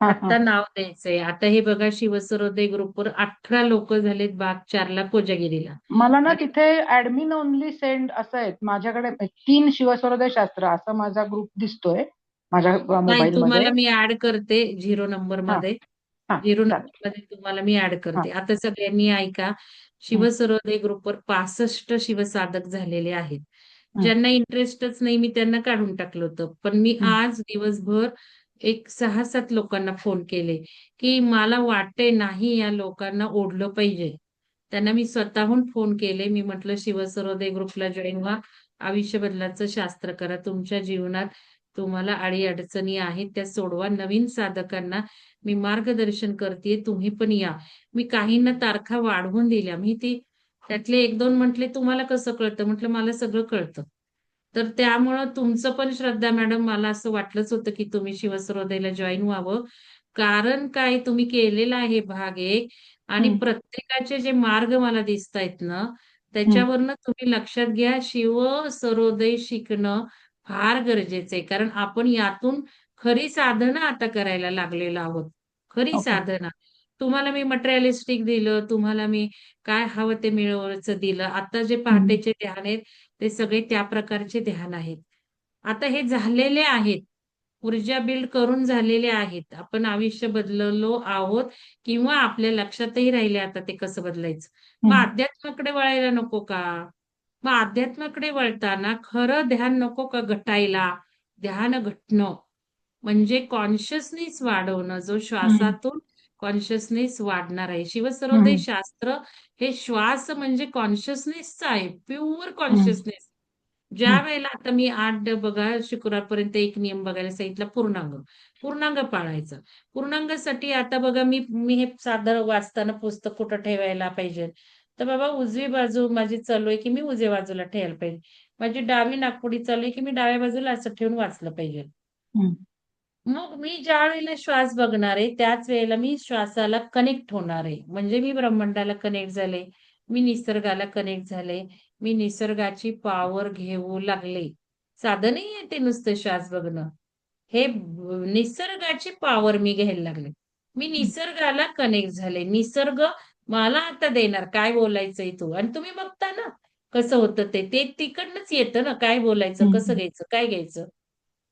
हा हा आता नाव द्यायचंय. आता हे बघा शिवसरोदय ग्रुपवर 18 लोक झालेत भाग 4ला कोजागिरीला. मला ना आणि तिथे ऍडमिन ओनली सेंड असं आहे. माझ्याकडे 3 शिवस्वरोदय शास्त्र असा माझा ग्रुप दिसतोय माझ्या नाही मोबाईल मध्ये. तुम्हाला मी ऍड करते झिरो नंबर हा मध्ये. हा झिरो चालेल. नंबर मध्ये तुम्हाला मी ऍड हा करते. आता सगळ्यांनी ऐका. हं, शिवसरोदय ग्रुपवर 65 शिवसाधक झालेले आहेत. हं, ज्यांना इंटरेस्टच नाही मी त्यांना काढून टाकलं होतं. पण मी हं, आज दिवसभर एक 6-7 लोकांना फोन केले, की मला वाटते नाही या लोकांना ओढलं पाहिजे. त्यांना मी स्वतःहून फोन केले. मी म्हटलं शिवसरोदय ग्रुपला जॉईन व्हा. आयुष्य बदलाचं शास्त्र करा. तुमच्या जीवनात तुम्हाला अडी-अडचणी आहेत त्या सोडवा. नवीन साधकांना मी मार्गदर्शन करते. तुम्ही पण या. मी काहींना तारखा वाढवून दिल्या. मी त्यातले 1-2 म्हटले, "तुम्हाला कसं कळतं?" म्हटलं, "मला सगळं कळतं." तर त्यामुळं तुमचं पण श्रद्धा मॅडम मला असं वाटलंच होतं, की तुम्ही शिवसरोदयला जॉइन व्हावं. कारण काय तुम्ही केलेला आहे भाग 1 आणि हं, प्रत्येकाचे जे मार्ग मला दिसतायत ना, हं. त्याच्यावरनं तुम्ही लक्षात घ्या शिवसरोदय शिकणं फार गरजेचं आहे. कारण आपण यातून खरी साधना आता करायला लागलेलो आहोत. खरी ओके. साधना. तुम्हाला मी मटेरिअलिस्टिक दिलं, तुम्हाला मी काय हवं ते मिळवायचं दिलं. आता जे हं, पहाटेचे ध्यान आहेत, ते सगळे त्या प्रकारचे ध्यान आहेत. आता हे झालेले आहेत. ऊर्जा बिल्ड करून झालेले आहेत. आपण आयुष्य बदललो आहोत किंवा आपल्या लक्षातही राहिले आता ते कसं बदलायचं. मग हं, अध्यात्माकडे वळायला नको का? मग अध्यात्माकडे वळताना खरं ध्यान नको का घटायला? ध्यान घटणं म्हणजे कॉन्शियसनेस वाढवणं, जो हं, श्वासातून कॉन्शियसनेस वाढणार आहे. शिवसरोदय हं, शास्त्र हे श्वास म्हणजे कॉन्शियसनेसचा आहे, प्युअर हं, कॉन्शियसनेस. हं, ज्यावेळेला आता मी 8 बघा शुक्रवारपर्यंत एक नियम बघायला सांगितला पूर्णांग. पूर्णांग पाळायचा. पूर्णांगासाठी आता बघा मी हे साधं वाचताना पुस्तक कुठं ठेवायला पाहिजे. तर बाबा उजवी बाजू माझी चालू आहे, की मी उजव्या बाजूला ठेवायला पाहिजे. माझी डावी नाकपुडी चालू आहे, की मी डाव्या बाजूला असं ठेवून वाचलं पाहिजे. हं, मग मी ज्यावेळेला श्वास बघणार आहे, त्याच वेळेला मी श्वासाला कनेक्ट होणार आहे. म्हणजे मी ब्रह्मांडाला कनेक्ट झाले, मी निसर्गाला कनेक्ट झाले, मी निसर्गाची पॉवर घेऊ लागले. साधं नाहीये ते नुसतं श्वास बघणं. हे निसर्गाची पॉवर मी घ्यायला लागले. मी निसर्गाला कनेक्ट झाले. निसर्ग मला आता देणार काय बोलायचंय तू. आणि तुम्ही बघता ना कसं होतं ते तिकडनंच येतं ना, काय बोलायचं, कसं हम्म. घ्यायचं, काय घ्यायचं.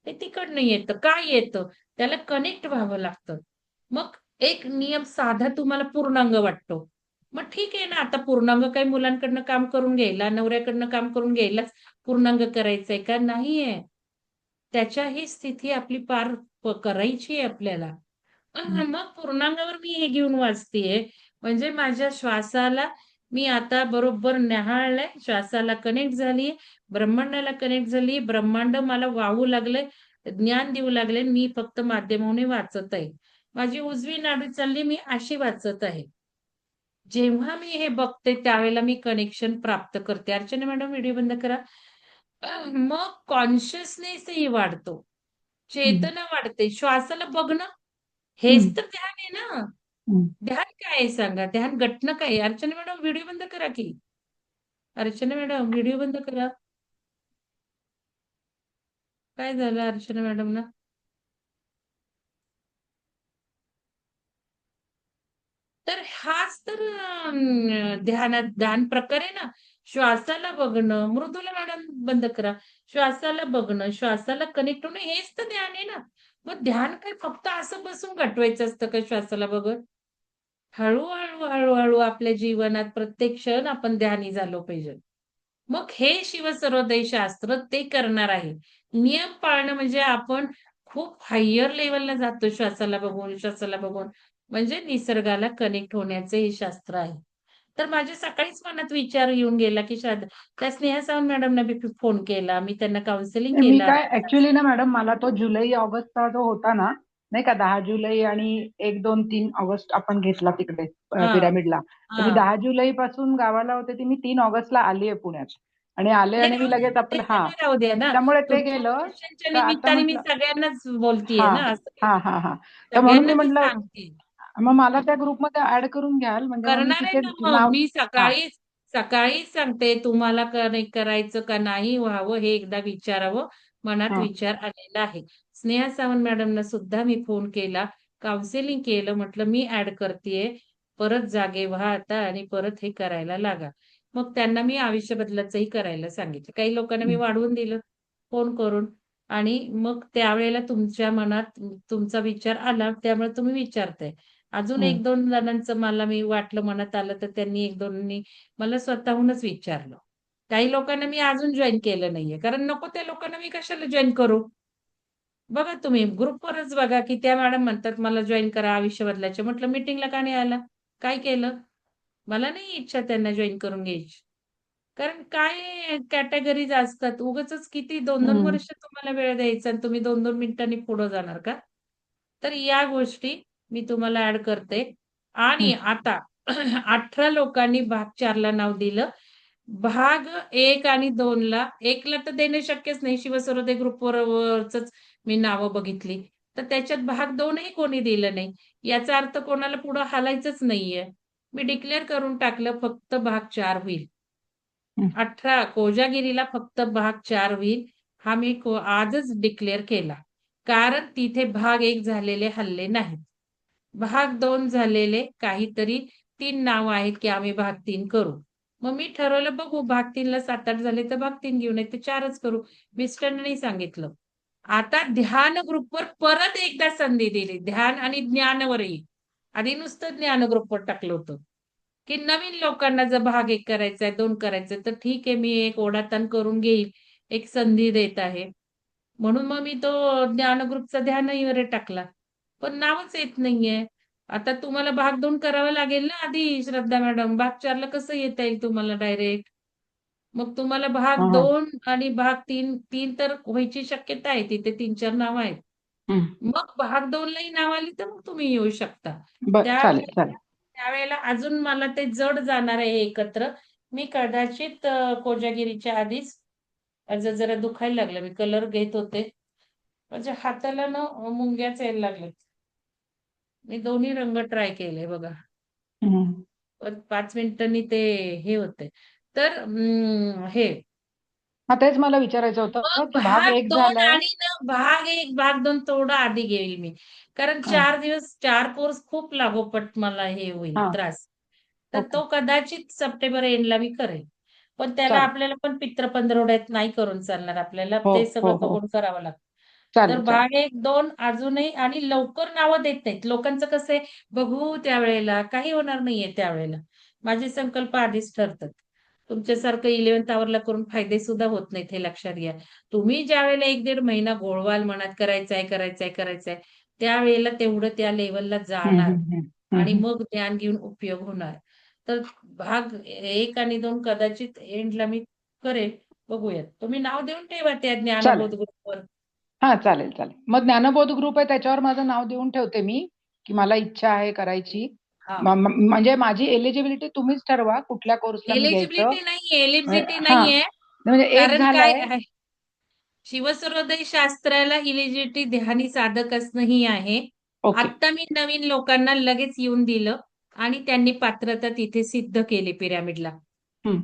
ते तिकडनं येतं. काय येतं? त्याला कनेक्ट व्हावं लागतं. मग एक नियम साधा तुम्हाला पूर्णांग वाटतो. मग ठीक आहे ना, आता पूर्णांग काही मुलांकडनं काम करून घ्यायला, नवऱ्याकडनं काम करून घ्यायलाच पूर्णांग करायचंय का? नाहीये. त्याच्याही स्थिती आपली पार करायची आहे आपल्याला. मग पूर्णांगावर मी हे घेऊन वाचतीये, म्हणजे माझ्या श्वासाला मी आता बरोबर न्याहाळलंय, श्वासाला कनेक्ट झालीये, ब्रह्मांडाला कनेक्ट झाली, ब्रह्मांड मला वाहू लागलंय, ज्ञान देऊ लागले, मी फक्त माध्यमाने वाचत आहे. माझी उजवी नाडी चालली, मी अशी वाचत आहे. जेव्हा मी हे बघते त्यावेळेला मी कनेक्शन प्राप्त करते. अर्चना मॅडम व्हिडिओ बंद करा. मग कॉन्शियसनेसही वाढतो. हम्म. चेतना वाढते. श्वासाला बघणं, हेच हम्म. तर ध्यान आहे ना. हम्म. ध्यान काय आहे सांगा? ध्यान घटना काय आहे? अर्चना मॅडम व्हिडिओ बंद करा की. अर्चना मॅडम व्हिडिओ बंद करा. काय झालं अर्चना मॅडमला? तर हाच तर ध्यान प्रकार आहे ना. श्वासाला बघणं, मृदुला मॅडम बंद करा. श्वासाला बघणं, श्वासाला कनेक्ट होणं हेच तर ध्यान आहे ना. मग ध्यान काय फक्त असं बसून गाठवायचं असतं का श्वासाला बघत? हळू-हळू, हळू-हळू आपल्या जीवनात प्रत्येक क्षण आपण ध्यानी झालो पाहिजे. मग हे शिवसर्वोदय शास्त्र ते करणार आहे. नियम पाळणं म्हणजे आपण खूप हायर लेव्हलला जातो श्वासाला बघून, श्वासाला बघून. म्हणजे निसर्गाला कनेक्ट होण्याचं हे शास्त्र आहे. तर माझ्या सकाळीच मनात विचार येऊन गेला, की त्या स्नेहा सावंत मॅडमना मी फोन केला. मी त्यांना काउन्सिलिंग मी केलं काय अर्धा तास. ऍक्च्युली ना मॅडम, मला तो जुलै ऑगस्टचा जो होता ना, नाही का, 10 जुलै आणि 1, 2, 3 ऑगस्ट आपण घेतला तिकडे हां, पिरामिडला. तर मी हां. 10 जुलै पासून गावाला होते, ती मी 3 ऑगस्टला आलीये पुण्यात. आणि आले ते आणि राहू मी द्या लगेच ना, ते आपलं हा. सगळं राहू द्या ना. त्यामुळे ते तुमच्या गेलं. दर्शनच्या तर आता निमित्ताने मी म्हटलं सगळ्यांनाच बोलतीये हा ना, असं काही हा नाही. हा हा. तर म्हणून मी सगळ्यांना मी म्हटलं सांगते. मग मला त्या ग्रुपमध्ये ऍड करून घ्याल, म्हणजे मग मी करणार आहे तिथे ना मग. नाव. मी हा. सकाळीच सांगते तुम्हाला कनेक्ट करायचं का नाही व्हावं हे एकदा विचारावं. मनात हा. विचार आलेला आहे. स्नेहा सावंत मॅडमना सुद्धा मी फोन केला, काउन्सिलिंग केलं. म्हटलं मी ऍड करतेय. परत जागे व्हा आता आणि परत हे करायला लागा. मग त्यांना मी आयुष्य बदलाचंही करायला सांगितलं. काही लोकांना मी वाढवून दिलं फोन करून. आणि मग त्यावेळेला तुमच्या मनात तुमचा विचार आला, त्यामुळे तुम्ही विचारताय. अजून हम्म. 1-2 जणांचं मला मी वाटलं मनात आलं, तर त्यांनी 1-2नी मला स्वतःहूनच विचारलं. काही लोकांना मी अजून जॉइन केलं नाहीये. कारण नको त्या लोकांना मी कशाला जॉइन करू? बघा तुम्ही ग्रुपवरच बघा, की त्या मॅडम म्हणतात मला जॉइन करा आयुष्य बदलायचे. म्हटलं मीटिंगला का नाही आला? काय केलं? मला नाही इच्छा त्यांना जॉइन करून घ्यायची. कारण काय कॅटेगरीज असतात. उगाचच किती 2-2 हम्म. वर्ष तुम्हाला वेळ द्यायचा आणि तुम्ही 2-2 मिनिटांनी पुढे जाणार का? तर या गोष्टी मी तुम्हाला ॲड करते. आणि हम्म. आता 18 लोकांनी भाग 4 ला नाव दिलं. भाग 1 आणि 2 ला 1 ला तर देणं शक्यच नाही. शिवसर्वोदय वरचंच मी नावं बघितली. तर त्याच्यात भाग 2 ही कोणी दिलं नाही. याचा अर्थ कोणाला पुढं हालायचंच नाहीये. मी डिक्लेअर करून टाकलं फक्त भाग 4 होईल. हम्म. 18 कोजागिरीला फक्त भाग 4 होईल. हा मी आजच डिक्लेअर केला. कारण तिथे भाग 1 झालेले हल्ले नाहीत. भाग 2 झालेले काहीतरी 3 नावं आहेत, की आम्ही भाग 3 करू. मग मी ठरवलं बघू भाग 3 ला 7-8 झाले तर भाग 3 घेऊ, नाहीतर 4च करू. मिस्टरांनी सांगितलं. आता ध्यान ग्रुपवर परत एकदा संधी दिली. ध्यान आणि ज्ञानवरही. आधी नुसतं ज्ञान ग्रुपवर टाकलं होतं. की नवीन लोकांना जर भाग 1 करायचा 2 करायचा तर ठीक आहे, मी एक ओढाताण करून घेईल. एक संधी देत आहे. म्हणून मग मी तो ज्ञान ग्रुपचा ध्यानहीवर टाकला. पण नावच येत नाहीये. आता तुम्हाला भाग 2 करावा लागेल ना आधी श्रद्धा मॅडम. भाग 4 ला कसं येता येईल तुम्हाला डायरेक्ट? मग तुम्हाला भाग हा. हा. 2 आणि भाग 3 तर व्हायची शक्यता आहे. तिथे 3-4 नावं आहेत. हम्म. मग भाग 2 लाही नाव आली तर मग तुम्ही येऊ शकता. बर, चालेल त्यावेळेला चालेल. त्यावेळेला अजून मला ते जड जाणार आहे एकत्र. मी कदाचित कोजागिरीच्या आधीच माझं जरा दुखायला लागलं. मी कलर घेत होते. माझ्या हाताला ना मुंग्याच यायला लागल्यात. मी दोन्ही रंग ट्राय केले बघा. हम्म. 5 मिनिटांनी ते हे होतंय. तर हे हा, तेच मला विचारायचं होतं मग की भाग भाग एक दोन झालाय. आणि ना भाग एक भाग दोन थोडं आधी घेईल मी. कारण हा 4 दिवस 4 कोर्स खूप लागोपट मला हे होईल हा. त्रास. तर ओके. तो कदाचित सप्टेंबर एंडला मी करेल. पण त्याला चालेल. आपल्याला पण पित्र पंधरवड्यात नाही करून चालणार. आपल्याला हो ते हो सगळं हो. बघून करावं लागतं. तर चालेल चालेल. भाग 1, 2 अजूनही आणि लवकर नावं देत नाहीत. लोकांचं कसं आहे, बघू त्यावेळेला, काही होणार नाहीये त्यावेळेला. माझे संकल्प आधीच ठरतात. तुमच्यासारखं 11th आवरला करून फायदे सुद्धा होत नाहीत हे लक्षात घ्या. तुम्ही ज्यावेळेला 1-1.5 महिना घोळवाल मनात करायचंय, करायचंय, करायचंय, त्यावेळेला तेवढं त्या लेव्हलला जाणार आणि हम्म. मग ज्ञान घेऊन उपयोग होणार. तर भाग 1 आणि 2 कदाचित एंडला मी करेल. बघूयात. तुम्ही नाव देऊन ठेवा त्या चालेल. ज्ञानबोध ग्रुपवर. हा, चालेल चालेल. मग ज्ञानबोध ग्रुप आहे त्याच्यावर माझं नाव देऊन ठेवते मी, की मला इच्छा आहे करायची. हां. म्हणजे माझी एलिजिबिलिटी तुम्हीच ठरवा कुठल्या कोर्सला मी घ्यायचं. एलिजिबिलिटी नाहीये, एलिजिबिलिटी हा, नाहीये. म्हणजे एक कारण काय झालाय. आहे, शिवसर्वोदय शास्त्राला इलिजिबिलिटी ध्यानी साधक असणंही आहे. ओके. आत्ता मी नवीन लोकांना लगेच येऊन दिलं आणि त्यांनी पात्रता तिथे सिद्ध केली पिरॅमिडला. हम्म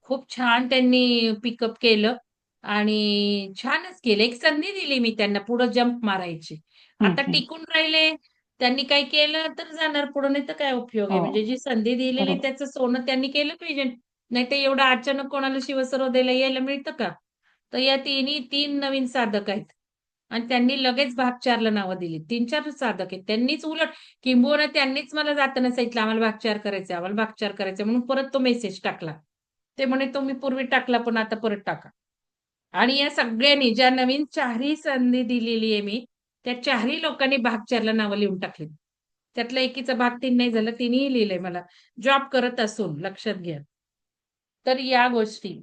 खूप छान त्यांनी पिकअप केलं आणि छानच केलं. एक संधी दिली मी त्यांना पुढे जंप मारायची. आता हम्म. टिकून राहिले, त्यांनी काही केलं तर जाणार पुढे, नाही तर काय उपयोग आहे. हो, म्हणजे जी संधी दिलेली बरोबर. त्याचं सोनं त्यांनी केलं पाहिजे. नाहीतर एवढं अचानक कोणाला शिवसर्वोदयला यायला मिळतं का? तर या तिन्ही 3 नवीन साधक आहेत आणि त्यांनी लगेच भाग 4ला नावं दिली. 3-4 साधक आहेत. त्यांनीच उलट किंबहुना त्यांनीच मला जाताना सांगितलं, "आम्हाला भाग 4 करायचंय, आम्हाला भाग 4 करायचंय." म्हणून परत तो मेसेज टाकला. ते म्हणे, "तुम्ही पूर्वी टाकला, पण आता परत टाका." आणि या सगळ्यांनी ज्या नवीन 4ही संधी दिलेली आहे मी, त्या 4ही लोकांनी भाग 4ला नावं लिहून टाकलीत. त्यातल्या एकीचा भाग 3 नाही झाला, तिनेही लिहिलंय मला. जॉब करत असून, लक्षात घ्या. तर या गोष्टी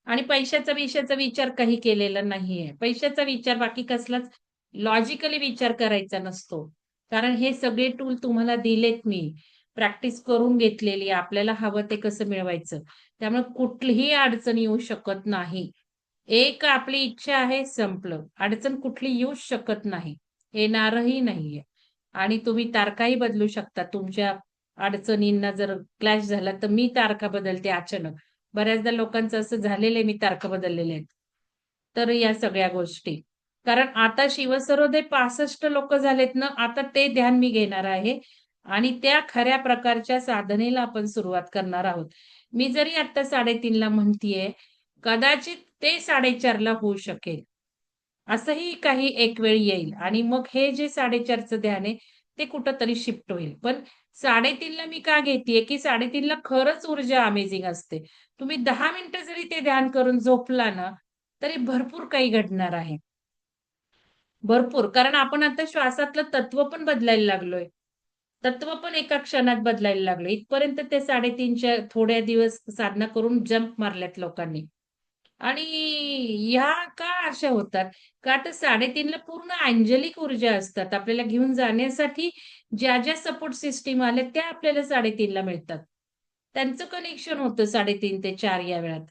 आणि पैशाचा-बिशाचा विचार काही केलेला नाहीये. पैशाचा विचार बाकी कसलाच लॉजिकली विचार करायचा नसतो. कारण हे सगळे टूल तुम्हाला दिलेत मी. प्रॅक्टिस करून घेतलेली आहे. आपल्याला हवं ते कसं मिळवायचं. त्यामुळे कुठलीही अडचण येऊ शकत नाही. एक आपली इच्छा आहे, संपलं. अडचण कुठली येऊच शकत नाही. येणारही नाहीये. आणि तुम्ही तारखाही बदलू शकता. तुमच्या अडचणींना जर क्लॅश झाला, तर मी तारखा बदलते अचानक. बऱ्याचदा लोकांचं असं झालेलं आहे, मी तारखा बदललेल्या आहेत. तर या सगळ्या गोष्टी. कारण आता शिवसर्वोदय 65 लोकं झालेत ना, आता ते ध्यान मी घेणार आहे आणि त्या खऱ्या प्रकारच्या साधनेला आपण सुरुवात करणार आहोत. मी जरी आता 3:30ला म्हणतीये, कदाचित ते 4:30ला होऊ शकेल. असंही काही एक वेळ येईल आणि मग हे जे 4:30चं ध्यान आहे, ते कुठेतरी शिफ्ट होईल. पण 3:30ला मी का घेतीये, की 3:30ला खरंच ऊर्जा अमेझिंग असते. तुम्ही 10 मिनिटं जरी ते ध्यान करून झोपला ना, तरी भरपूर काही घडणार आहे. भरपूर. कारण आपण आता श्वासातलं तत्व पण बदलायला लागलोय. तत्व पण एका क्षणात बदलायला लागलं. इथपर्यंत ते 3:30च्या थोड्या दिवस साधना करून जंप मारल्यात लोकांनी. आणि ह्या का अशा होतात? का तर 3:30ला पूर्ण अंजलिक ऊर्जा असतात. आपल्याला घेऊन जाण्यासाठी ज्या सपोर्ट सिस्टम आल्या त्या आपल्याला 3:30ला मिळतात. त्यांचं कनेक्शन होतं 3:30 ते 4 या वेळात.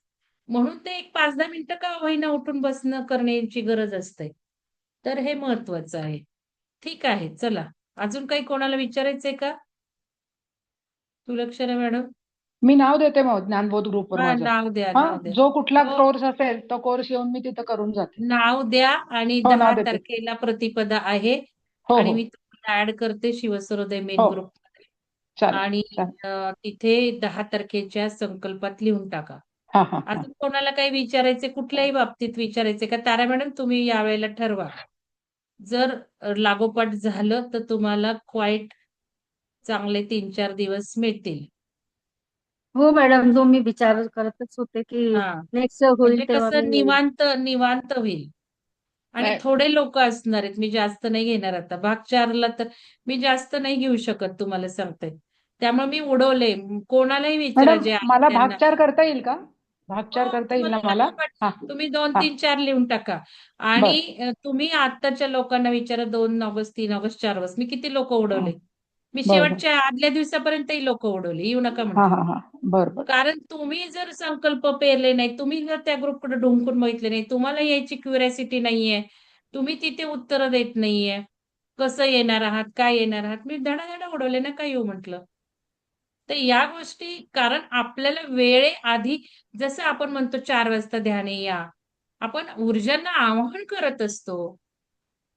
म्हणून ते एक 5-10 मिनिटं का होईना उठून बसणं करण्याची गरज असते. तर हे महत्वाचं आहे. ठीक आहे, चला. अजून काही कोणाला विचारायचंय का? सुलक्षणा मॅडम? मी नाव देते मग ज्ञानबोध ग्रुपवर हां, माझं. नाव द्या, हा, नाव द्या. जो कुठला हो. कोर्स असेल तो कोर्स येऊन मी तिथं करून जाते. नाव द्या आणि हो, नाव 10 देते. तारखेला प्रतिपदा आहे हो आणि हो मी तुम्हाला ॲड करते शिवसर्वोदय मेन हो. ग्रुपमध्ये चालेल आणि चालेल. तिथे 10 तारखेच्या संकल्पात लिहून टाका. हा हा हा. अजून कोणाला काही विचारायचे कुठल्याही बाबतीत विचारायचे का? तारा मॅडम तुम्ही यावेळेला ठरवा. जर लागोपाठ झालं तर तुम्हाला क्वाईट चांगले 3-4 दिवस मिळतील. हो मॅडम, जो मी विचार करतच होते की हां. नेक्स्ट होईल म्हणजे तेव्हा कसं मी येईल. निवांत निवांत होईल. आणि नाही. थोडे लोक असणार आहेत. मी जास्त नाही घेणार आता. भाग 4ला तर मी जास्त नाही घेऊ शकत तुम्हाला सांगते. त्यामुळे मी उडवले. कोणालाही विचारा मॅडम, जे आहे मला भाग त्यांना. 4 करता येईल का? भाग हो, 4 करता येईल तुम्हाला ना मला? लागोपाठ हा तुम्ही 2, हा. 3, 4 लिहून टाका. आणि बर. तुम्ही आत्ताच्या लोकांना विचारा 2 ऑगस्ट, 3 ऑगस्ट, 4 ऑगस्ट. मी किती लोकं हा. उडवले. मी बर बर. शेवटच्या आदल्या दिवसापर्यंतही लोकं उडवली. येऊ नका हा म्हटलं. हा हा. बर बर. कारण तुम्ही जर संकल्प पेरले नाही, तुम्ही जर त्या ग्रुपकडे ढुंकून बघितले नाही, तुम्हाला यायची क्युरिओसिटी नाहीये, तुम्ही तिथे उत्तरं देत नाहीये, कसं येणार आहात, काय येणार आहात, मी धडाधड उडवले ना, काय येऊ म्हटलं. तर या गोष्टी कारण आपल्याला वेळेआधी जसं आपण म्हणतो 4 वाजता ध्यानी या. आपण ऊर्जांना आवाहन करत असतो.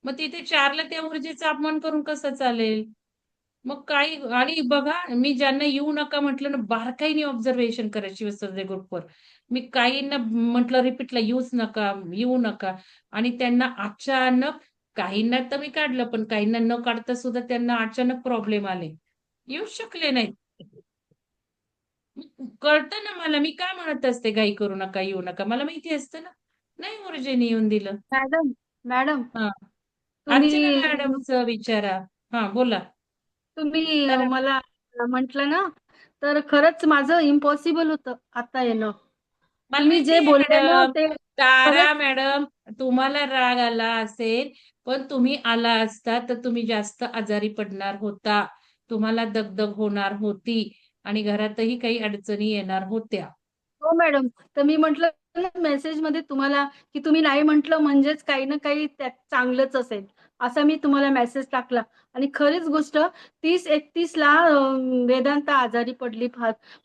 मग तिथे 4ला त्या ऊर्जेचा अपमान करून कसं चालेल? मग काही आणि बघा मी ज्यांना येऊ नका म्हटलं ना बारकाईने ऑब्झर्वेशन करायची शिवसुरदे ग्रुपवर. मी काहींना म्हटलं रिपीटला येऊ नका आणि त्यांना अचानक काहींना तर मी काढलं, पण काहींना न काढता सुद्धा त्यांना अचानक प्रॉब्लेम आले. येऊच शकले नाहीत. कळतं ना मला, मी काय म्हणत असते घाई करू नका, येऊ नका. मला माहिती असतं ना. नाही ऊर्जेने येऊन दिलं. मॅडम मॅडम हां. अर्चना तुम्ही मॅडमचं विचारा. हां, बोला. तुम्ही तारा मला म्हटलं ना, तर खरंच माझं इम्पॉसिबल होतं आता येणं. मला तुम्ही माहिती जे आहे बोलले ना मॅडम. ते तारा खरंच मॅडम, तुम्हाला राग आला असेल, पण तुम्ही आला असता तर तुम्ही जास्त आजारी पडणार होता. तुम्हाला दगदग होणार होती आणि घरातही काही अडचणी येणार होत्या. हो मॅडम. तर मी म्हटलं ना मेसेजमध्ये तुम्हाला, की तुम्ही नाही म्हटलं म्हणजेच काही ना काही त्यात चांगलंच असेल. असा मी तुम्हाला मेसेज टाकला आणि खरीच गोष्ट 30-31ला वेदांत आजारी पडली.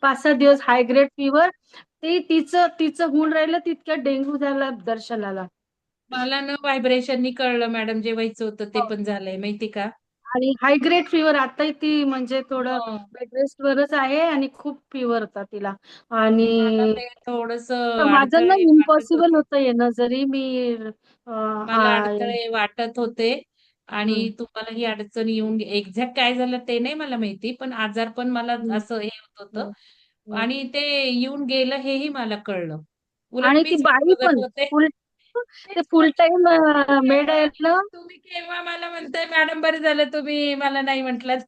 5-6 दिवस हाय ग्रेड फीवर. ते तिचं तिचं होऊन राहिलं तितक्यात डेंग्यू झाला दर्शनाला. मला ना व्हायब्रेशननी कळलं मॅडम जे व्हायचं होतं ते हो. पण झालंय माहिती का? आणि हाय ग्रेड फीवर आताही ती म्हणजे थोडं हं. बेड रेस्टवरच आहे आणि खूप फीवर होता तिला. मला आणि ते थोडंसं तर माझं ना अडथळे वाटत इम्पॉसिबल होते. होतं येणं जरी मी अ, मला आ, अडथळे वाटत होते आणि हं, तुम्हाला ही अडचण येऊन एक्झॅक्ट काय झालं ते नाही मला माहिती, पण आजारपण मला हं, असं हे होत होतं हं, हं. आणि ते येऊन गेलं हेही मला कळलं. उलट आणि ती मीच वाट बाई बघत पण होते. फुल ते तेच फुल टाइम तुम्ही मेड केव्हा आहेत ना. तुम्ही केव्हा मला म्हणताय मॅडम बरं झालं तुम्ही मला नाही म्हटलात.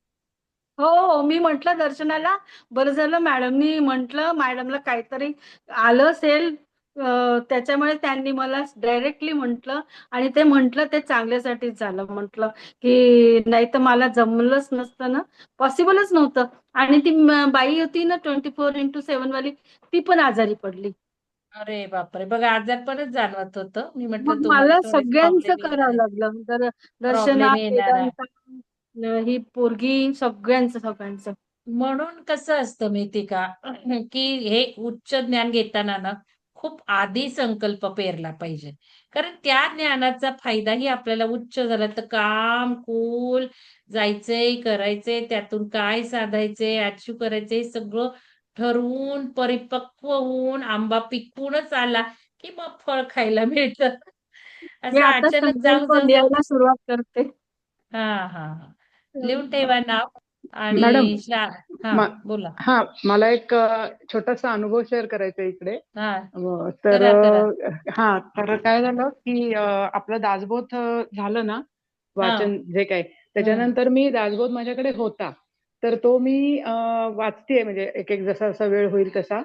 हो हो, मी म्हंटल दर्शनाला बरं झालं मॅडमनी म्हंटल मॅडमला काहीतरी आलं असेल, त्याच्यामुळे त्यांनी मला डायरेक्टली म्हंटल आणि ते म्हंटल ते चांगल्यासाठीच झालं म्हंटल, की नाही तर मला जमलंच नसतं ना, पॉसिबलच नव्हतं. आणि ती बाई होती ना 24x7 वाली, ती पण आजारी पडली. अरे बापरे! बघा आजारपणच जाणवत होतं. मी मग म्हटलं तुम्हाला मला थोडे सगळ्यांचं प्रॉब्लेम येणार करावं आहे. लागलं. तर दर्शना, प्रॉब्लेम येणार आहे. वेदांता, ही पोरगी सगळ्यांचं. म्हणून कसं असतं माहिती का, की हे उच्च ज्ञान घेताना ना, खूप आधी संकल्प पेरला पाहिजे. कारण त्या ज्ञानाचा फायदाही आपल्याला उच्च झाला तर काम, कुल, जायचंय, करायचंय, त्यातून काय साधायचंय, अचीव्ह करायचंय, हे सगळं ठरवून, परिपक्व होऊन, आंबा पिकवूनच आला, की मग फळ खायला मिळतं. मी असं आता अचानक जाऊ, संकल्प जाऊ, जाऊ लिहायला सुरुवात करते. हां, हां, हां. लिहून ठेवा नाव आणि मॅडम हां, म बोला. हा मला एक छोटासा अनुभव शेअर करायचा आहे इकडे. हां, तर करा, करा. हा तर काय झालं की आपलं दासबोध झालं ना हां, वाचन जे काही हं. त्याच्यानंतर मी दासबोध माझ्याकडे होता तर तो मी वाचतेय म्हणजे एक एक जसा जसा वेळ होईल तसा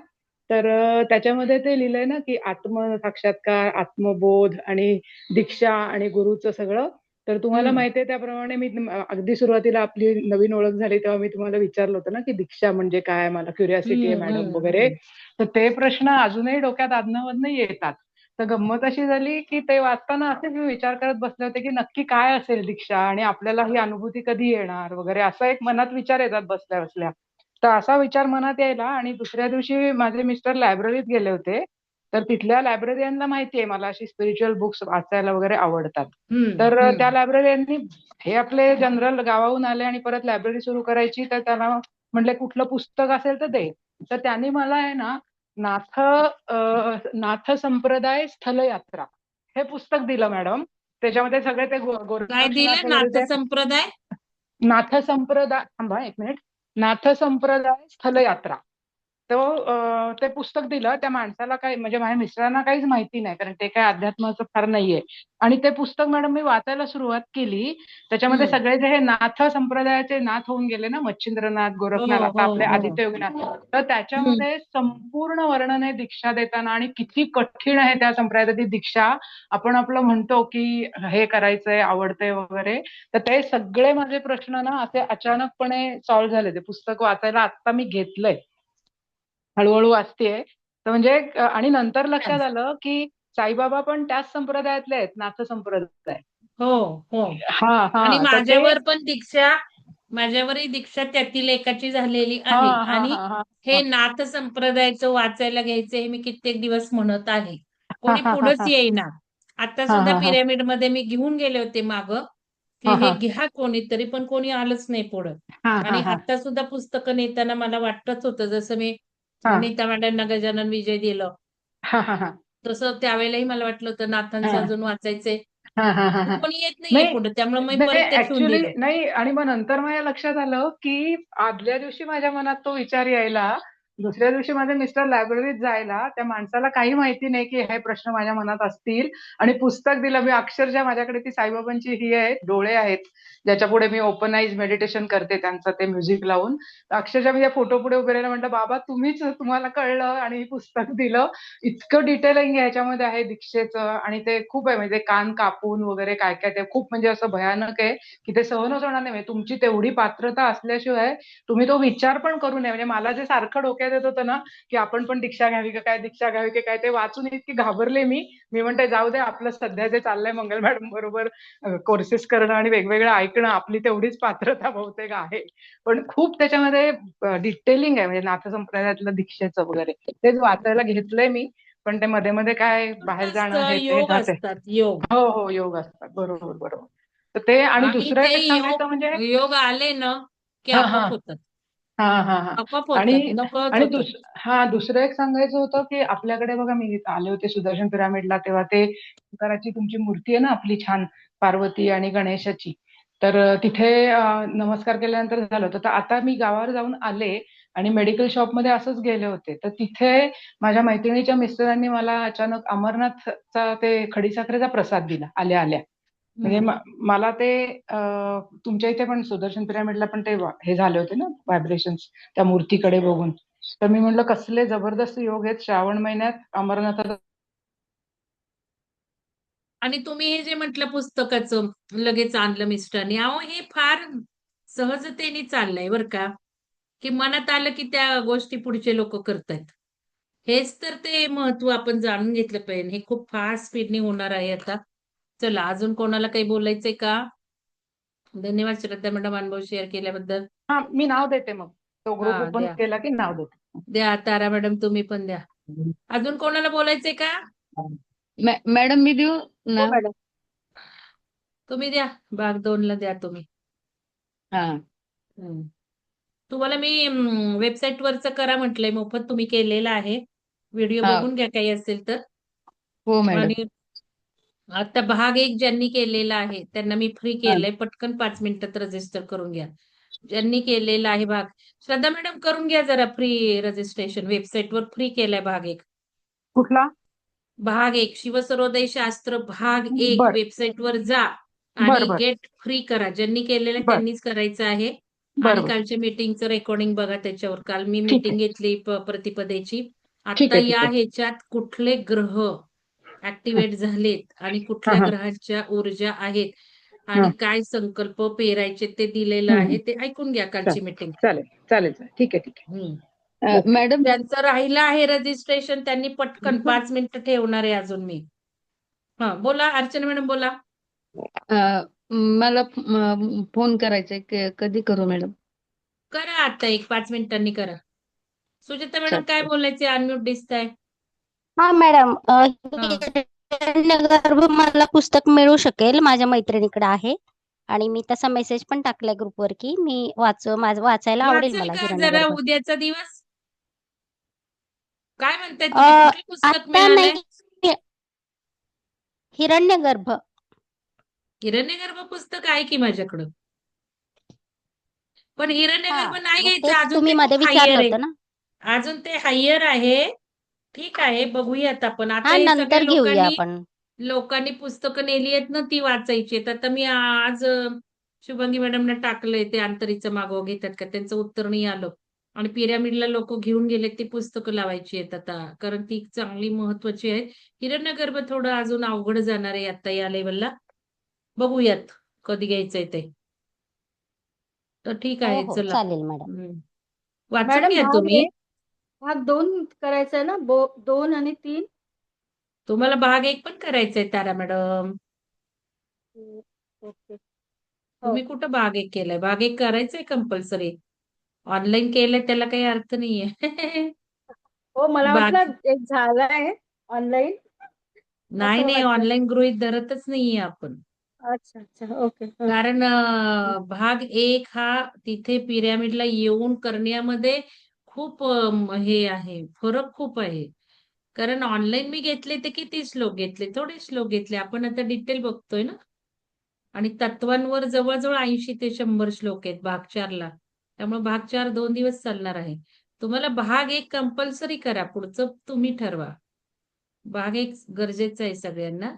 तर त्याच्यामध्ये ते लिहिलंय ना की आत्मसाक्षात्कार आत्मबोध आणि दीक्षा आणि गुरुचं सगळं तर तुम्हाला हं. माहितीये त्याप्रमाणे मी अगदी सुरुवातीला आपली नवीन ओळख झाली तेव्हा मी तुम्हाला विचारलं होतं ना की दीक्षा म्हणजे काय मला क्युरिओसिटी आहे हं, मॅडम हं, वगैरे हं. तर ते प्रश्न अजूनही डोक्यात अधनं येतात तर गंमत अशी झाली की ते वाचताना असेच मी विचार करत बसले होते की नक्की काय असेल दीक्षा आणि आपल्याला ही अनुभूती कधी येणार वगैरे असा एक मनात विचार येतात बसल्या बसल्या तर असा विचार मनात यायला आणि दुसऱ्या दिवशी माझे मिस्टर लायब्ररीत गेले होते तर तिथल्या लायब्ररीयनला माहितीये मला अशी स्पिरिच्युअल बुक्स वाचायला वगैरे आवडतात हं, तर त्या हं. लायब्ररीयननी हे आपले जनरल गावाहून आले आणि परत लायब्ररी सुरू करायची तर त्याला म्हटलं कुठलं पुस्तक असेल तर दे तर त्यांनी मला आहे ना नाथ संप्रदाय स्थल यात्रा हे पुस्तक दिलं मॅडम त्याच्यामध्ये सगळे ते काय गोरक्षनाथ दिलं वगैरे ते नाथसंप्रदाय? नाथ संप्रदाय थांबा एक मिनिट नाथ संप्रदाय स्थल यात्रा तो ते पुस्तक दिलं त्या माणसाला काही म्हणजे माझ्या मिस्टरांना काहीच माहिती नाही कारण ते काही अध्यात्माचं फार नाहीये आणि ते पुस्तक मॅडम मी वाचायला सुरुवात केली त्याच्यामध्ये हं. सगळे जे हे नाथ संप्रदायाचे नाथ होऊन गेले ना मच्छिंद्रनाथ हो, गोरखनाथ आता हो, आपले हो. आदित्ययोगीनाथ तर हं. त्याच्यामध्ये संपूर्ण वर्णन आहे दीक्षा देताना आणि किती कठीण आहे त्या संप्रदायाची दीक्षा आपण आपलं म्हणतो की हे करायचंय आवडतंय वगैरे तर ते सगळे माझे प्रश्न ना असे अचानकपणे सॉल्व्ह झाले ते पुस्तक वाचायला आता मी घेतलंय हळूहळू वाचतेय तर म्हणजे आणि नंतर लक्षात आलं की साईबाबा पण त्याच संप्रदायातले आहेत नाथ संप्रदाय हो, हो. हा आणि हा तर ते माझ्यावर पण दीक्षा माझ्यावरही दीक्षा त्यातील एकाची झालेली हा आहे हा आणि हा हा हे नाथ संप्रदायाचं वाचायला घ्यायचं हे मी कित्येक दिवस म्हणत आहे. हा कोणी हा हा पुढंच हा येईना. आता हा सुद्धा हा हा पिरॅमिडमध्ये मी घेऊन गेले होते मागं, की हा हे हा घ्या कोणीतरी, पण कोणी आलंच नाही पुढं. हा आणि हा आता सुद्धा पुस्तकं नेताना मला वाटतच होतं, जसं मी हा नीता मॅडमना गजानन विजय दिलं, हा हा हा तसं त्यावेळेलाही मला वाटलं होतं नाथांचं हा अजून वाचायचंय. हा हा हा पण हा कोणी येत नाहीये नाही पुढे, त्यामुळे मी नाही परत ते ठेवून ऍक्च्युली दिलं. नाही. आणि मग नंतर माझ्या लक्षात आलं की आदल्या दिवशी माझ्या मनात तो विचार यायला, दुसऱ्या दिवशी माझे मिस्टर लायब्ररीत जायला, त्या माणसाला काही माहिती नाही की हे प्रश्न माझ्या मनात असतील, आणि पुस्तक दिलं. मी अक्षरशः माझ्याकडे ती साईबाबांची ही आहे, डोळे आहेत ज्याच्या पुढे मी ओपन आईज मेडिटेशन करते, त्यांचं ते म्युझिक लावून. अक्षरशः मी त्या फोटो पुढे उभे राहिला, म्हटलं बाबा तुम्हीच, तुम्हाला कळलं आणि हे पुस्तक दिलं. इतकं डिटेलिंग याच्यामध्ये आहे दीक्षेचं, आणि ते खूप आहे. म्हणजे कान कापून वगैरे काय काय ते खूप म्हणजे असं भयानक आहे की ते सहनच होणार नाही. म्हणजे तुमची तेवढी पात्रता असल्याशिवाय तुम्ही तो विचार पण करू नये. म्हणजे मला जे सारखं डोक्यात येत होतं ना की आपण पण दीक्षा घ्यावी का काय, दीक्षा घ्यावी की काय, ते वाचून इतकी घाबरले मी. मी म्हणते जाऊ दे, आपलं सध्या जे चाललंय मंगल मॅडम बरोबर कोर्सेस करणं आणि वेगवेगळं ऐकणं, आपली तेवढीच पात्रता बहुतेक आहे. पण खूप त्याच्यामध्ये डिटेलिंग आहे, म्हणजे नाथ संप्रदायातलं दीक्षेचं वगैरे तेच वाचायला घेतलंय मी. पण ते मध्ये मध्ये काय बाहेर जाणं असतं, हे ते योग जाते. असतात, योग. हो हो योग असतात, बरोबर बरोबर. तर ते, आणि आणि दुसरं ते एक सांगायचं म्हणजे योग आले ना की हा हा आपोआप होतात. हा हा हा आपोआप आणि होतात, नकळत आणि होतात. दुसरं एक सांगायचं होतं की आपल्याकडे बघा, मी आले होते सुदर्शन पिरामिडला तेव्हा ते शंकराची तुमची मूर्ती आहे ना आपली छान, पार्वती आणि गणेशाची. तर तिथे नमस्कार केल्यानंतर झालं होतं. तर आता मी गावावर जाऊन आले आणि मेडिकल शॉपमध्ये असंच गेले होते, तर तिथे माझ्या मैत्रिणीच्या मिस्टरांनी मला अचानक अमरनाथचा ते खडीसाखरेचा प्रसाद दिला आल्या आल्या. म्हणजे हम्म. मला ते तुमच्या इथे पण सुदर्शन पिरामिडला पण ते हे झाले होते ना व्हायब्रेशन्स त्या मूर्तीकडे बघून. तर मी म्हटलं कसले जबरदस्त योग आहेत श्रावण महिन्यात अमरनाथाचा. आणि तुम्ही हे जे म्हटलं पुस्तकाचं लगेच आणलं मिस्टरनी, अहो हे फार सहजतेने चाललंय बरं का, की मनात आलं की त्या गोष्टी पुढचे लोक करतायत. हेच तर ते महत्व आपण जाणून घेतलं पाहिजे. हे खूप फास्ट स्पीडने होणार आहे आता. चला, अजून कोणाला काही बोलायचंय का? धन्यवाद श्रद्धा मॅडम, अनुभव शेअर केल्याबद्दल. हा मी नाव देते, मग तो ग्रुप हा ओपन द्या, केला की नाव देते. द्या तारा मॅडम, तुम्ही पण द्या. अजून कोणाला बोलायचंय का? मॅडम मी देऊ हो नाव? मॅडम. तुम्ही द्या, भाग 2 ला द्या तुम्ही. हा हम्म. तुम्हाला मी वेबसाईट वरच करा म्हटलंय, मोफत तुम्ही केलेला आहे. व्हिडिओ हा बघून घ्या काही असेल तर. हो मॅडम. आणि आता भाग 1 ज्यांनी केलेला आहे त्यांना मी फ्री हा केलंय, पटकन 5 मिनिटात रजिस्टर करून घ्या. ज्यांनी केलेला आहे भाग, श्रद्धा मॅडम करून घ्या जरा free registration. Website were free केलाय भाग 1. कुठला? भाग 1 शिवसर्वोदय शास्त्र भाग 1 बर वेबसाईट वर जा बर आणि बर गेट फ्री करा. ज्यांनी केलेलं बर त्यांनीच करायचं आहे. बर आणि बर कालच्या मीटिंगचं रेकॉर्डिंग बघा त्याच्यावर. काल मी ठीक मीटिंग आहे घेतली प्रतिपदेची. ठीक आता आहे ठीक या आहे. ह्याच्यात कुठले ग्रह ऍक्टिव्हेट झालेत आणि हा कुठल्या हा ग्रहाच्या ऊर्जा आहेत हा आणि काय संकल्प पेरायचे ते दिलेलं हम्म, आहे. ते ऐकून घ्या कालची चालेल मीटिंग. चालेल चालेल चालेल. ठीक आहे ठीक आहे. ओके. मॅडम ज्यांचं राहिलं आहे रजिस्ट्रेशन त्यांनी पटकन 5 मिनिटं ठेवणार आहे अजून मी. हा बोला अर्चना मॅडम, बोला. मला फोन करायचा आहे, कधी करू मॅडम? करा आता 5 मिनिटांनी करा. सुजाता मॅडम काय चालतंय. बोलायचे, अनम्यूट दिसताय. हा मॅडम, हा हिरण्यगर्भ मला पुस्तक मिळू शकेल, माझ्या मैत्रिणीकडे आहे. आणि मी तसा मेसेज पण टाकलाय ग्रुपवर की मी वाचायला आवडेल वाचाल मला का जरा हिरण्यगर्भ. उद्याचा दिवस? काय म्हणताय तुम्ही, अ, कुठलं पुस्तक आता मिळालंय? नाही, हिरण्यगर्भ. हिरण्यगर्भ पुस्तक आहे की माझ्याकडं, पण हा, हिरण्यगर्भ नाही मग घ्यायचं तेच अजून, तुम्ही ते मध्ये खूप विचारलं हायर आहे. होतं ना. अजून ते हायर आहे. ठीक आहे, बघूयात आपण. आता हा, हे सगळ्या नंतर घेऊया लोकांनी आपण. लोकांनी पुस्तकं नेली आहेत ना, ती वाचायची आहेत. आता मी आज शुभांगी मॅडमने टाकलंय ते अंतरीचं मागोवा घेतात का, त्यांचं उत्तर नाही आलं. आणि पिरॅमिडला लोक घेऊन गेले, ती पुस्तकं लावायची आहेत आता, कारण ती चांगली महत्वाची आहेत. हिरण्यगर्भ थोडं अजून अवघड जाणार आहे आता या लेवलला. बघूयात कधी घ्यायचंय ते. तर ठीक हो आहे, हो, चला. चालेल मॅडम. वाचून मॅडम घ्या तुम्ही. भाग 2 करायचा आहे ना, 2 आणि 3. तुम्हाला भाग 1 पण करायचंय तारा मॅडम. ओके. हो तुम्ही कुठं भाग एक केलाय? भाग एक करायचंय कंपल्सरी. ऑनलाईन केलंय त्याला काही अर्थ नाहीये. हो मला भाग वाटलं एक झालाय ऑनलाईन नाही असं नाही, वाटलं. ऑनलाईन गृहीत धरतच नाहीये आपण. अच्छा अच्छा ओके कारण भाग एक हा तिथे पिरॅमिडला येऊन करण्यामध्ये खूप हे आहे, फरक खूप आहे. कारण ऑनलाईन मी घेतले ते किती श्लोक घेतले, थोडे श्लोक घेतले. आपण आता डिटेल बघतोय ना. आणि तत्वांवर जवळजवळ 80 ते 100 श्लोक आहेत भाग 4ला. त्यामुळे भाग 4 2 दिवस चालणार आहे. तुम्हाला भाग एक कंपल्सरी करा, पुढचं तुम्ही ठरवा. भाग एक गरजेचं आहे सगळ्यांना.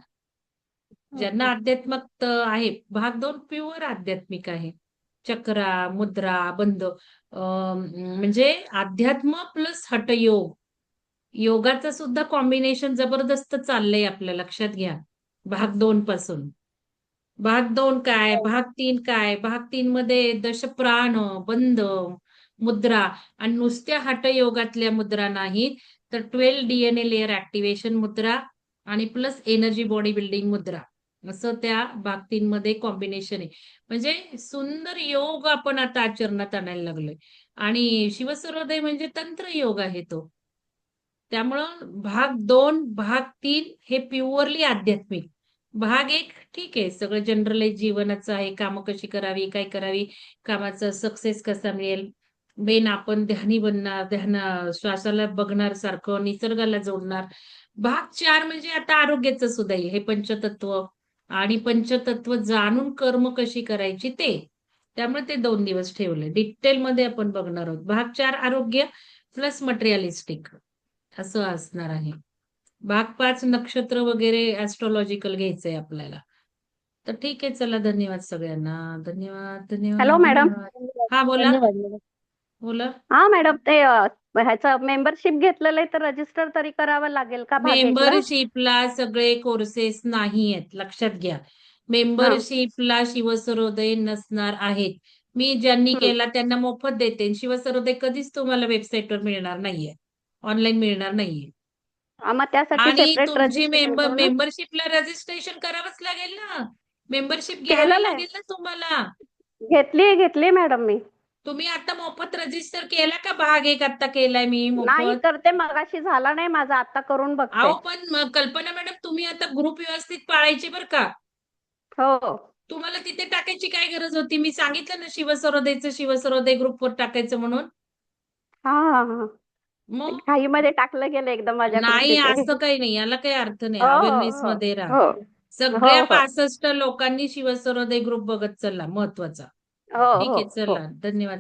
ज्यांना ओके अध्यात्मक आहे. भाग 2 प्युअर आध्यात्मिक आहे. चक्रा, मुद्रा, बंध म्हणजे अध्यात्म प्लस हठयोग. योगाचं सुद्धा कॉम्बिनेशन जबरदस्त चाललंय आपल्या लक्षात घ्या. भाग 2 पासून. भाग 2 काय, भाग 3 काय, भाग 3 मध्ये दशप्राण, बंध, मुद्रा आणि नुसत्या हठयोगातल्या मुद्रा नाहीत, तर 12 DNA लेअर ऍक्टिव्हेशन मुद्रा आणि प्लस एनर्जी बॉडी बिल्डिंग मुद्रा, असं त्या भाग 3 मध्ये कॉम्बिनेशन आहे. म्हणजे सुंदर योग आपण आता आचरणात आणायला लागलोय. आणि शिवसूर्योदय म्हणजे तंत्र योग आहे तो. त्यामुळं भाग 2, भाग 3 हे प्युअरली आध्यात्मिक. भाग 1 ठीक आहे, सगळं जनरलाइज जीवनाचं आहे. कामं कशी करावी, काय करावी, कामाचा सक्सेस कसा मिळेल. मेन आपण ध्यानी बनणार, श्वासाला बघणार सारखं, निसर्गाला जोडणार. भाग 4 म्हणजे आता आरोग्याचं सुद्धा येईल. हे पंचतत्व आणि पंचतत्व जाणून कर्म कशी करायची ते. त्यामुळे ते 2 दिवस ठेवले. डिटेलमध्ये आपण बघणार आहोत. भाग 4 आरोग्य प्लस मटेरियलिस्टिक असं असणार आहे. भाग 5 नक्षत्र वगैरे ऍस्ट्रॉलॉजिकल घ्यायचंय आपल्याला. तर ठीक आहे, चला धन्यवाद सगळ्यांना. धन्यवाद, हॅलो धन्यवाद, मॅडम. धन्यवाद. हा बोला, धन्यवाद मॅडम. बोला. हा मॅडम ते ह्याचं मेंबरशिप घेतलेलं आहे तर रजिस्टर तरी करावं लागेल का भाग एकला? मेंबरशिपला सगळे कोर्सेस नाही आहेत, लक्षात घ्या. हा मेंबरशिपला शिवसूर्योदय नसणार आहेत. मी ज्यांनी हम्म. केला त्यांना मोफत देते. शिवसूर्योदय कधीच तुम्हाला वेबसाईटवर मिळणार नाहीये, ऑनलाईन मिळणार नाहीये. हा, मग त्यासाठी आणि सेपरेट तुमची रजिस्ट्रेशन करू ना? मेंबरशिपला रजिस्ट्रेशन करावंच लागेल ना. मेंबरशिप घ्यावी केलेलं आहे, लागेल ना तुम्हाला. घेतली मॅडम मी. तुम्ही आता मोफत रजिस्टर केला का? भाग एक आता केलाय मी नाही मोफत. करते, मगाशी झाला नाही माझा, आता करून बघते. अहो पण कल्पना मॅडम, तुम्ही आता ग्रुप व्यवस्थित पाळायचे बरं का. हो तुम्हाला तिथे टाकायची काय गरज होती? मी सांगितलं ना शिवसूर्योदय ग्रुपवर टाकायचं म्हणून. हा हा हा मग घाईमध्ये टाकलं गेलं एकदम माझ्याकडून नाही, तिथे. असं काही नाही. याला काही अर्थ नाही. हो अवेअरनेस हो मध्ये राहा. हो हो सगळ्या हो 65 लोकांनी शिवसूर्योदय ग्रुप बघत चला, महत्वाचा. हो ठीक हो आहे, हो चला धन्यवाद.